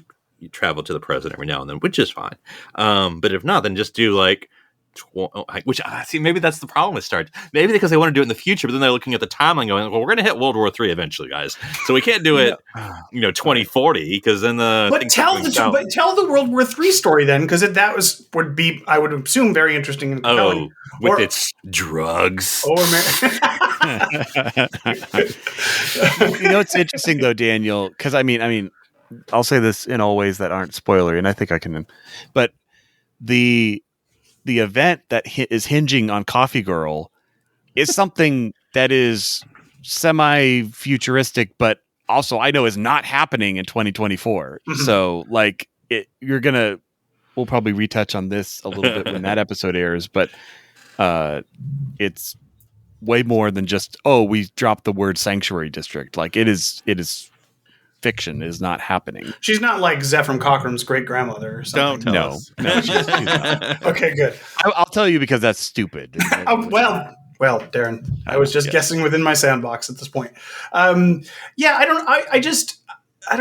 travel to the present every now and then, which is fine. But if not, then just do like, which I see, maybe that's the problem with Star Trek. Maybe because they want to do it in the future, but then they're looking at the timeline going, well, we're going to hit World War III eventually, guys. So we can't do it, 2040 because then But tell the World War III story then, because would be, I would assume, very interesting and compelling. With its drugs. It's interesting though, Daniel, because I mean, I'll say this in all ways that aren't spoilery, and I think I can, but the event that is hinging on Coffee Girl is something that is semi-futuristic, but also I know is not happening in 2024. Mm-hmm. So like we'll probably retouch on this a little bit when that episode airs, but it's way more than just, we dropped the word sanctuary district. Like it is fiction, is not happening. She's not like Zephram Cochrane's great grandmother or something. Don't tell us. No, she's not. Okay, good. I'll tell you because that's stupid. Well, Darren, I was just guessing within my sandbox at this point. I don't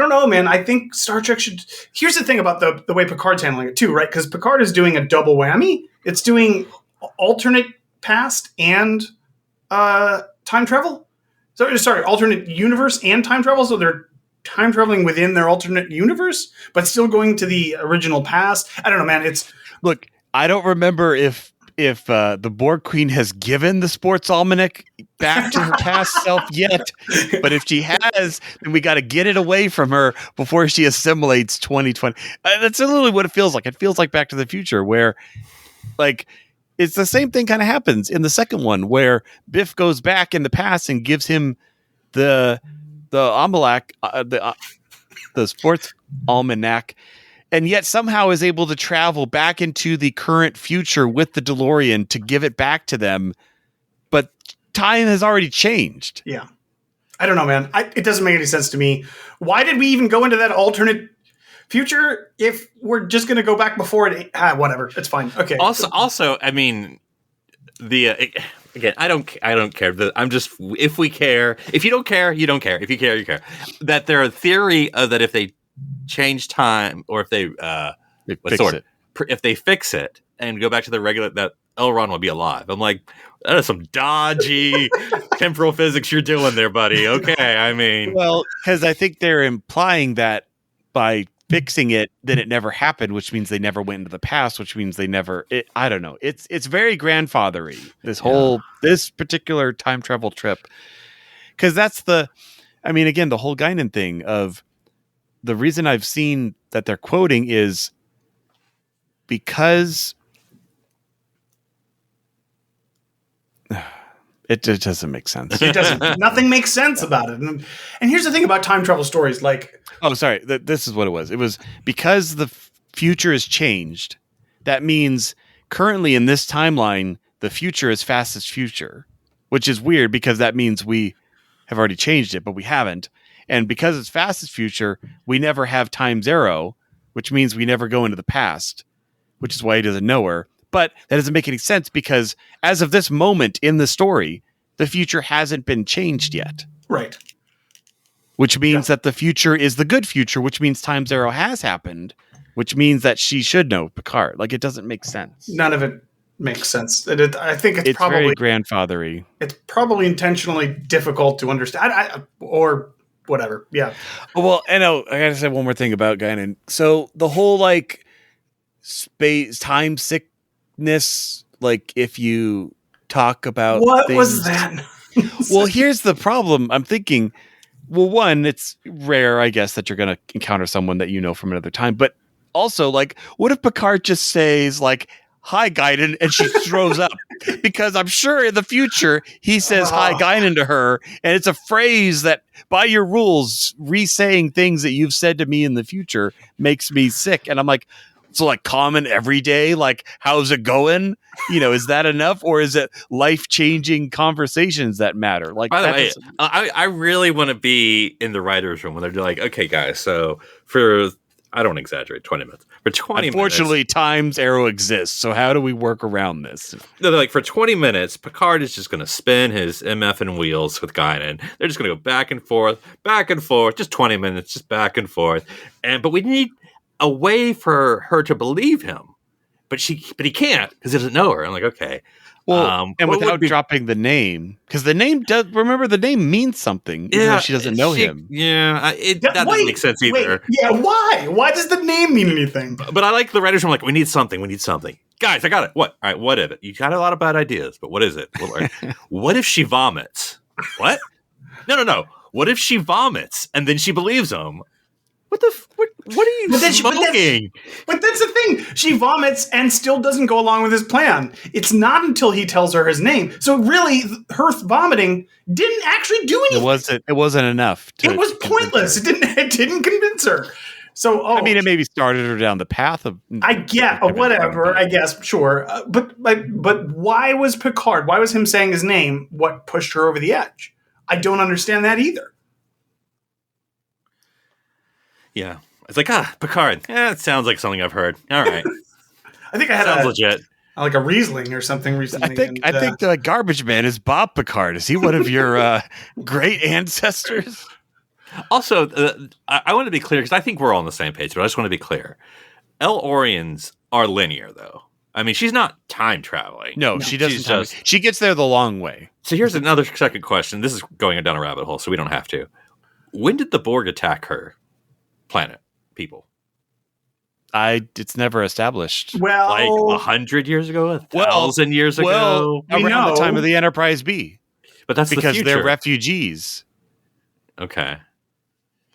know, man. I think Star Trek should. Here's the thing about the way Picard's handling it too, right? Because Picard is doing a double whammy. It's doing alternate past and time travel. So sorry, alternate universe and time travel. So they're time traveling within their alternate universe, but still going to the original past. I don't know, man. Look, I don't remember if the Borg Queen has given the sports almanac back to her past self yet, but if she has, then we got to get it away from her before she assimilates 2020. That's literally what it feels like. It feels like Back to the Future, where like it's the same thing kind of happens in the second one, where Biff goes back in the past and gives him the almanac, the sports almanac, and yet somehow is able to travel back into the current future with the DeLorean to give it back to them. But time has already changed. Yeah. I don't know, man. It doesn't make any sense to me. Why did we even go into that alternate future if we're just going to go back before it? Whatever. It's fine. Okay. Also, I mean, again, I don't care. I'm just, if we care, if you don't care, you don't care. If you care, you care. That there are theory that if they change time, or if they if they fix it and go back to the regular, that Elrond will be alive. I'm like, that is some dodgy temporal physics you're doing there, buddy. Okay, I mean, well, because I think they're implying that by fixing it, then it never happened, which means they never went into the past, which means they never. I don't know. It's very grandfathery. This particular time travel trip, because that's again, the whole Guinan thing of. The reason I've seen that they're quoting is because It doesn't make sense. It doesn't. Nothing makes sense about it. And here's the thing about time travel stories. Like, oh, sorry. This is what it was. It was because the future has changed. That means currently in this timeline, the future is fastest future, which is weird because that means we have already changed it, but we haven't. And because it's fastest future, we never have time zero, which means we never go into the past, which is why he doesn't know her. But that doesn't make any sense because as of this moment in the story, the future hasn't been changed yet. right. Which means that the future is the good future, which means time zero has happened, which means that she should know Picard. Like, it doesn't make sense. None of it makes sense. I think it's very probably grandfathery. It's probably intentionally difficult to understand, or whatever. Yeah. Well, I know. I gotta say one more thing about Guinan. So the whole like space time sickness, like if you talk about What things, was that? well, here's the problem. I'm thinking, well, one, it's rare, I guess, that you're going to encounter someone that you know from another time. But also, like, what if Picard just says, like, hi, Guinan, and she throws up? Because I'm sure in the future, he says hi, Guinan to her. And it's a phrase that, by your rules, re-saying things that you've said to me in the future makes me sick. And I'm like, so like common every day, like, how's it going? You know, is that enough? Or is it life-changing conversations that matter? Like, by the way, I really want to be in the writer's room when they're like, okay, guys, so for, I don't exaggerate, 20 minutes. For 20 unfortunately, minutes, time's arrow exists. So how do we work around this? they're like, for 20 minutes, Picard is just going to spin his MF and wheels with Guinan. They're just going to go back and forth, just 20 minutes, just back and forth. But we need a way for her to believe him. But he can't because he doesn't know her. I'm like, okay. Well, and without dropping the name, because the name the name means something, even though she doesn't know him. Yeah, that doesn't make sense either. Yeah, why? Why does the name mean anything? But I like the writers. I'm like, we need something. Guys, I got it. What? All right, what is it? You got a lot of bad ideas, but what is it? Well, what if she vomits? What? No. What if she vomits and then she believes him? What are you smoking? But that's the thing. She vomits and still doesn't go along with his plan. It's not until he tells her his name. So really, her vomiting didn't actually do anything. It wasn't enough. It was pointless. It didn't convince her. So I mean, it maybe started her down the path of. I get whatever. I guess sure. But why was Picard? Why was him saying his name what pushed her over the edge? I don't understand that either. Yeah. It's like, Picard. Yeah, it sounds like something I've heard. All right. I think I had sounds legit. Like a Riesling or something recently. I think the garbage man is Bob Picard. Is he one of your great ancestors? Also, I want to be clear because I think we're all on the same page, but I just want to be clear. El-Orians are linear, though. I mean, she's not time traveling. No, she doesn't. She gets there the long way. So here's another second question. This is going down a rabbit hole, so we don't have to. When did the Borg attack her planet, people? It's never established. Well, like 100 years ago, 1,000 years ago, around the time of the Enterprise B. But that's because the future. They're refugees. Okay,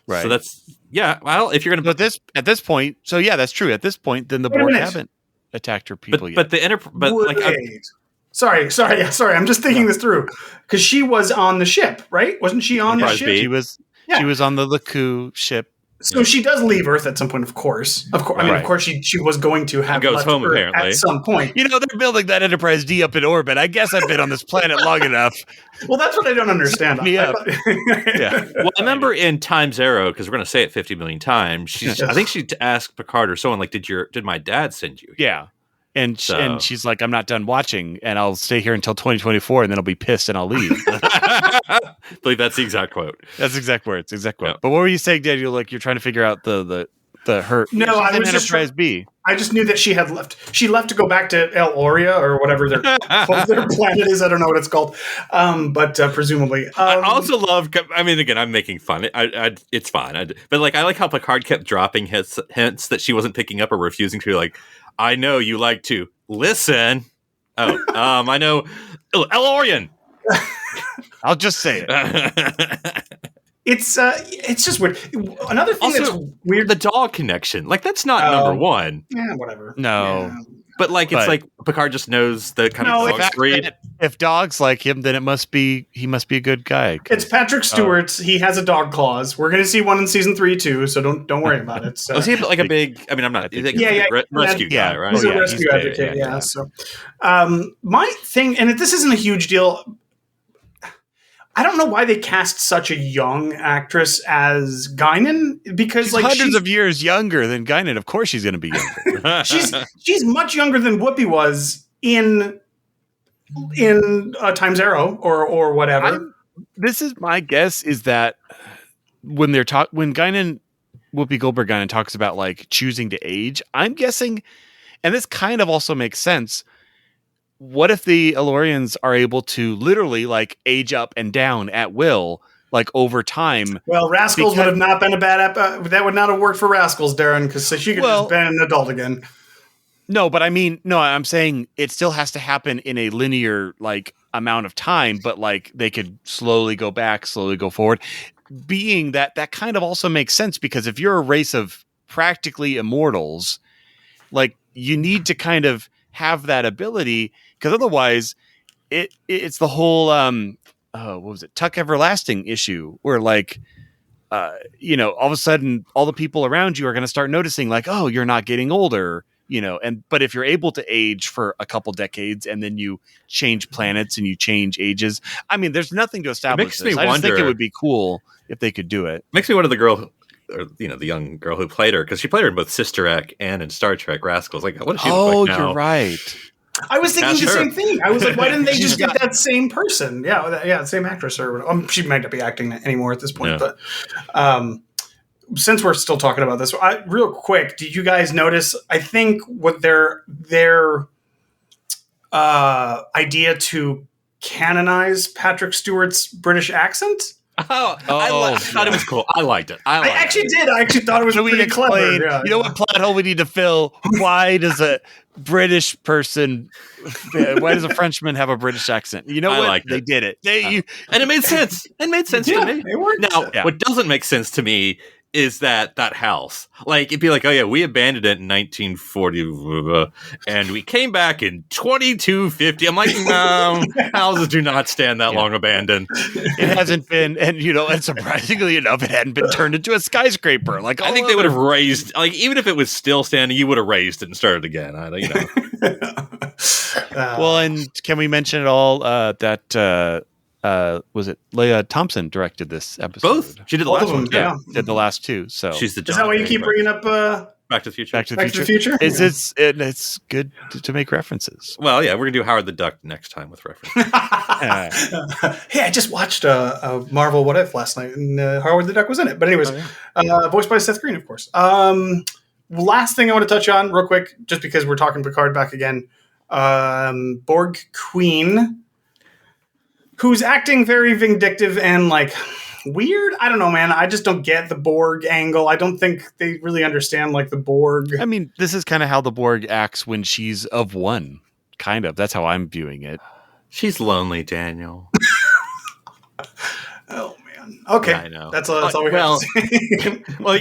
right. So that's Well, if you're going to, at this point, so yeah, that's true. At this point, then the Borg haven't attacked her people yet. But Sorry. I'm just thinking this through because she was on the ship, right? Wasn't she on the ship? She was. Yeah. She was on the Laku ship. So she does leave Earth at some point, of course. Of course, she was going to have goes home Earth apparently at some point. You know, they're building that Enterprise D up in orbit. I guess I've been on this planet long enough. Well, that's what I don't understand. Yeah. Well, I remember in Time Zero, because we're going to say it 50 million times. I think she asked Picard or someone like, "Did my dad send you?" Yeah. And she's like, I'm not done watching, and I'll stay here until 2024, and then I'll be pissed and I'll leave. I believe that's the exact quote. That's the exact words. Exact quote. Yeah. But what were you saying, Daniel? Like you're trying to figure out the hurt. No, I was Enterprise B. I just knew that she had left. She left to go back to El Oria or whatever their planet is. I don't know what it's called, but presumably. I also love. I mean, again, I'm making fun. It's fine. But like, I like how Picard kept dropping hints that she wasn't picking up or refusing to. Like, I know you like to listen. Oh, I know. El-Orian. I'll just say it. It's just weird. Another thing also, that's weird, the dog connection. Like that's not number one. Yeah, whatever. No. Yeah. But like, it's like Picard just knows the kind of dog breed. If dogs like him, then he must be a good guy. It's Patrick Stewart. He has a dog clause. We're going to see one in season 3 too, so don't worry about it. So. Was he like a big? I mean, I'm not. Rescue guy, right? He's a rescue advocate. Yeah. So, my thing, and this isn't a huge deal. I don't know why they cast such a young actress as Guinan, because she's hundreds of years younger than Guinan. Of course, she's going to be younger. she's much younger than Whoopi was in Time's Arrow or whatever. This is my guess is that when Guinan, Whoopi Goldberg Guinan talks about like choosing to age, I'm guessing, and this kind of also makes sense. What if the Elorians are able to literally like age up and down at will, like over time? Well, Rascals would have not been a bad that would not have worked for Rascals, Darren, because she could have been an adult again. No, but I'm saying it still has to happen in a linear like amount of time, but like they could slowly go back, slowly go forward. Being that kind of also makes sense, because if you're a race of practically immortals, like you need to kind of have that ability, because otherwise it's the whole what was it, Tuck Everlasting issue, where like all of a sudden all the people around you are going to start noticing like, oh, you're not getting older, but if you're able to age for a couple decades and then you change planets and you change ages, I mean, there's nothing to establish this. I just think it would be cool if they could do it. Makes me wonder the girl, or the young girl who played her, because she played her in both Sister Act and in Star Trek Rascals. Like, what does she look like now? You're right. I was thinking the same thing. I was like, why didn't they just get that same person? Yeah, same actress or she might not be acting anymore at this point. Yeah. But since we're still talking about this, real quick, did you guys notice? I think what their idea to canonize Patrick Stewart's British accent. I thought it was cool. I liked it. I actually did. I actually thought it was pretty clever. Yeah. You know what plot hole we need to fill? Why does a British person, why does a Frenchman have a British accent? You know what? They did it. And it made sense. It made sense to me. It worked. Now, what doesn't make sense to me is that house. Like, it'd be like, oh yeah, we abandoned it in 1940 and we came back in 2250. I'm like, no, houses do not stand that long abandoned. It hasn't been, and surprisingly enough, it hadn't been turned into a skyscraper. Like, I think they would have raised, like, even if it was still standing, you would have raised it and started again. Well, and can we mention at all that was it Leah Thompson directed this episode? Both. She did the last one. Yeah, did the last two. So she's the. Is that why you keep bringing up Back to the Future? Back to the Future. It's good to make references. Well, yeah, we're gonna do Howard the Duck next time with references. Hey, I just watched a Marvel What If last night, and Howard the Duck was in it. But anyways, voiced by Seth Green, of course. Last thing I want to touch on real quick, just because we're talking Picard back again. Borg Queen, who's acting very vindictive and like weird. I don't know, man. I just don't get the Borg angle. I don't think they really understand like the Borg. I mean, this is kind of how the Borg acts when she's of one. Kind of. That's how I'm viewing it. She's lonely, Daniel. Oh man. Okay. Yeah, I know. That's all we have to say. Well,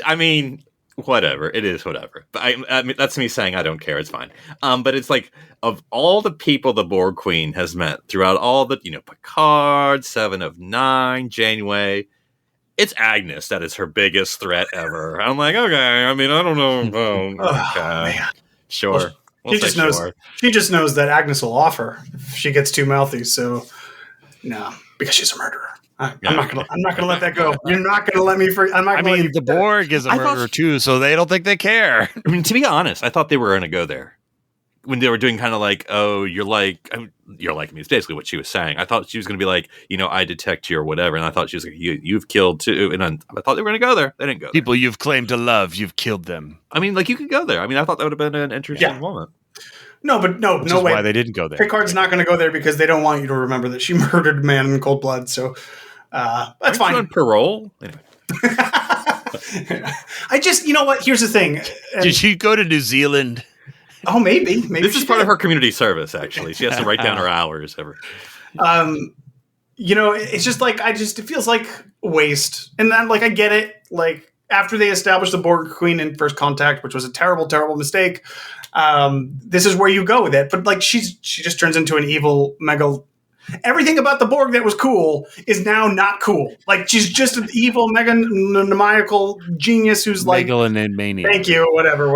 I mean, whatever. It is whatever. But I mean, that's me saying I don't care. It's fine. But it's like, of all the people the Borg Queen has met throughout all the, Picard, 7 of 9, Janeway, it's Agnes that is her biggest threat ever. I'm like, okay. I mean, I don't know. Okay. Man. Sure. She just knows that Agnes will off her if she gets too mouthy. So no, because she's a murderer. I'm not gonna let that go. You're not gonna let me. The Borg is a murderer too, so they don't think they care. I mean, to be honest, I thought they were gonna go there when they were doing kind of like, oh, you're like me. It's basically what she was saying. I thought she was gonna be like, I detect you or whatever, and I thought she was like, you've killed too, and I thought they were gonna go there. They didn't go. People you've claimed to love, you've killed them. I mean, like, you could go there. I mean, I thought that would have been an interesting moment. No, but no way. Why they didn't go there? Picard's not going to go there because they don't want you to remember that she murdered a man in cold blood. So that's fine. On parole. Anyway. I just, you know what? Here's the thing. Did she go to New Zealand? Oh, maybe. This is part of her community service. Actually, she has to write down her hours. It's just like it feels like waste. And then, like, I get it. Like, after they established the Borg Queen in First Contact, which was a terrible, terrible mistake. This is where you go with it. But like she just turns into an evil everything about the Borg that was cool is now not cool. Like she's just an evil megalomaniacal genius who's like megalomaniac. Thank you, whatever.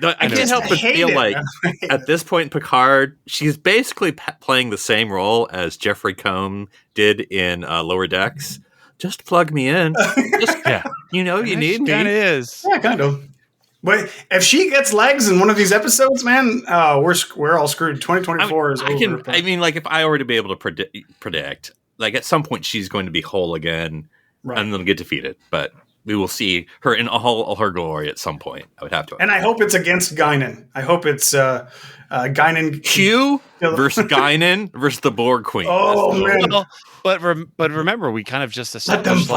No, I can't help but feel like at this point, Picard, she's basically playing the same role as Jeffrey Combs did in Lower Decks. Just plug me in. Just, you need me. Kind of is. Yeah, kind of. But if she gets legs in one of these episodes, man, we're all screwed. 2024 is over. I mean, like, if I were to be able to predict, like, at some point she's going to be whole again and then get defeated. But we will see her in all her glory at some point. I would have to. And I hope it's against Guinan. I hope it's Guinan. Q versus Guinan versus the Borg Queen. Oh, man. Well, but remember, we kind of just established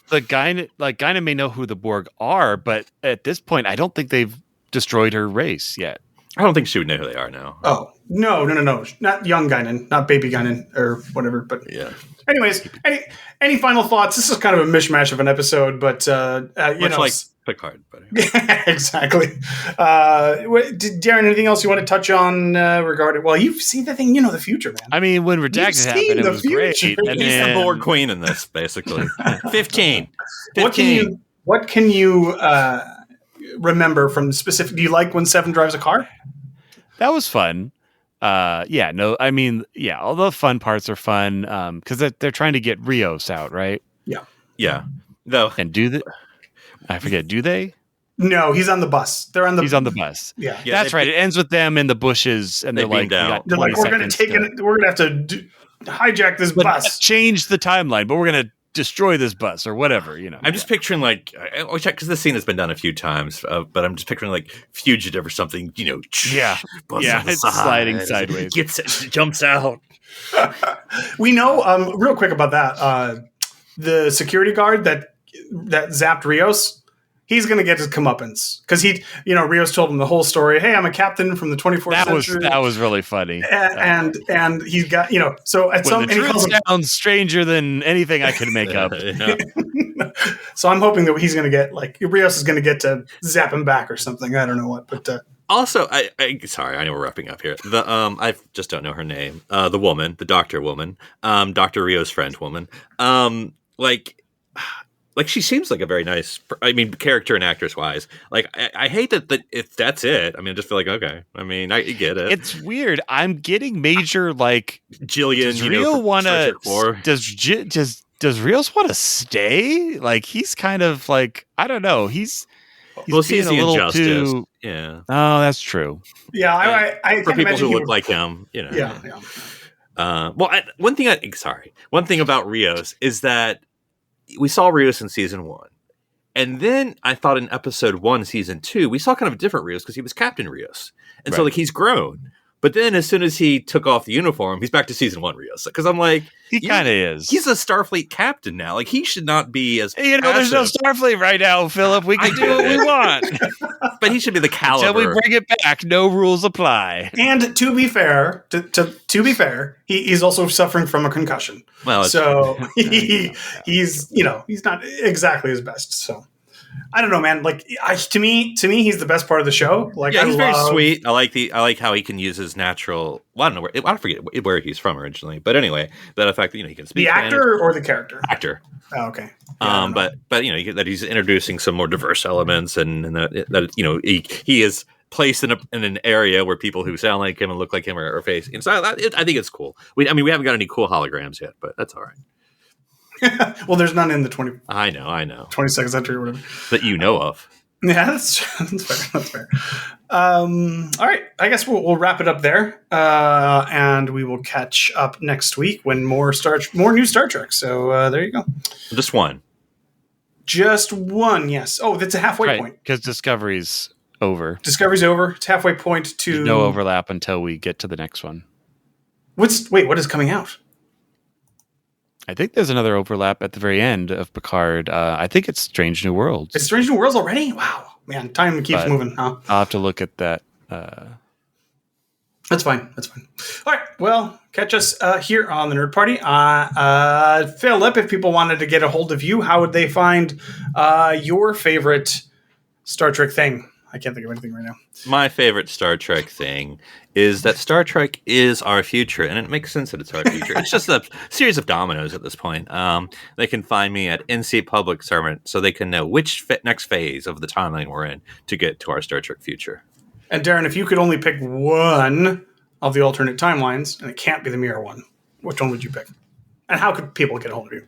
Guinan may know who the Borg are, but at this point, I don't think they've destroyed her race yet. I don't think she would know who they are now. Oh, no. Not young Guinan, not baby Guinan or whatever. But yeah. Anyways, any final thoughts? This is kind of a mishmash of an episode, but much like Picard. But exactly. Darren, anything else you want to touch on regarding? Well, you've seen the thing. You know the future, man. I mean, when Redacted happened, it was great. And he's the Borg Queen in this, basically. 15. What can you remember from specific? Do you like when Seven drives a car? That was fun. All the fun parts are fun because they're trying to get Rios out, right? Yeah. Though, and do they? No, he's on the bus. He's on the bus. Yeah, that's right. It ends with them in the bushes, and they're like, we're going to have to hijack this bus, change the timeline, but we're going to destroy this bus or whatever. I'm just picturing because this scene has been done a few times, but I'm just picturing like fugitive or something. It's sliding sideways, jumps out. We know real quick about that. The security guard that zapped Rios, he's going to get his comeuppance because Rios told him the whole story. Hey, I'm a captain from the 24th century. That was really funny. And he's got, so at the truth sounds stranger than anything I could make up. So I'm hoping that he's going to get Rios is going to get to zap him back or something. I don't know what, but also, sorry, I know we're wrapping up here. I just don't know her name. The woman, the doctor woman, Dr. Rios' friend woman. Like she seems like a very nice, character and actress wise. Like I hate that if that's it. I just feel like, okay. I get it. It's weird. I'm getting major Jillian. Does Rios want to stay? Like he's kind of like, I don't know. He's being a little injustice. Too. Yeah. Oh, that's true. Yeah, I for people who look like him, Yeah. One thing about Rios is that we saw Rios in season 1. And then I thought in episode 1, season 2, we saw kind of a different Rios because he was Captain Rios. And so he's grown. But then as soon as he took off the uniform, he's back to season 1 Rios. Because I'm like, he kind of is. He's a Starfleet captain now. Like he should not be as there's no Starfleet right now, Philip. We can do what we want. But he should be the caliber. Until we bring it back, no rules apply. And to be fair, he's also suffering from a concussion. Well, so he's not exactly his best. So I don't know, man. Like to me, he's the best part of the show. Like, he's very sweet. I like how he can use his natural. Well, I don't know I forget where he's from originally, but anyway, that fact that he can speak. The actor or the character? Actor. Oh, okay. But that he's introducing some more diverse elements, and that he is placed in an area where people who sound like him and look like him are facing. And so I think it's cool. We haven't got any cool holograms yet, but that's all right. Well, there's none in the 20. I know. 22nd century or whatever that you know of. Yeah, that's fair. All right, I guess we'll wrap it up there, and we will catch up next week when more new Star Trek. So there you go. Just one. Yes. Oh, that's a halfway point because Discovery's over. Discovery's over. It's halfway point to There's no overlap until we get to the next one. What is coming out? I think there's another overlap at the very end of Picard. I think it's Strange New Worlds. It's Strange New Worlds already? Wow. Man, time keeps moving, huh? I'll have to look at that. That's fine. All right. Well, catch us here on the Nerd Party. Philip, if people wanted to get a hold of you, how would they find your favorite Star Trek thing? I can't think of anything right now. My favorite Star Trek thing is that Star Trek is our future, and it makes sense that it's our future. It's just a series of dominoes at this point. They can find me at NC Public Servant, so they can know which next phase of the timeline we're in to get to our Star Trek future. And Darren, if you could only pick one of the alternate timelines, and it can't be the mirror one, which one would you pick? And how could people get a hold of you?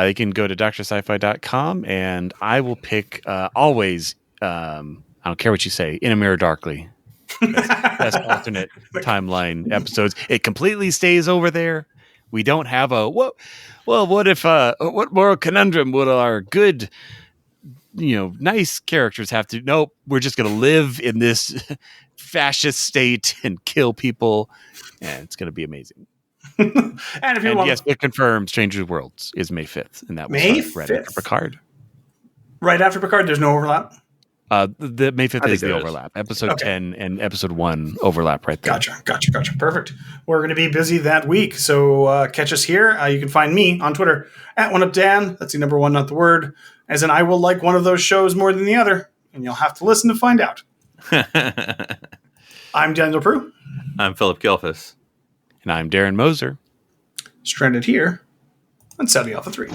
You can go to drsci-fi.com, and I will pick always, I don't care what you say, In a Mirror Darkly. Best alternate timeline episodes. It completely stays over there. We don't have a, what moral conundrum would our good, nice characters have to? Nope, we're just going to live in this fascist state and kill people, and it's going to be amazing. And if you want, yes, it confirmed Stranger Worlds is May 5th, and that will May start 5th? right after Picard. Right after Picard, there's no overlap? The May 5th is the there is. overlap. Episode 10 and episode 1 overlap right there. Gotcha. Perfect. We're going to be busy that week, so catch us here. You can find me on Twitter at OneUpDan. That's the number one, not the word. As in, I will like one of those shows more than the other, and you'll have to listen to find out. I'm Daniel Prue. I'm Philip Gilfus. And I'm Darren Moser. Stranded here on Saudi Alpha 3.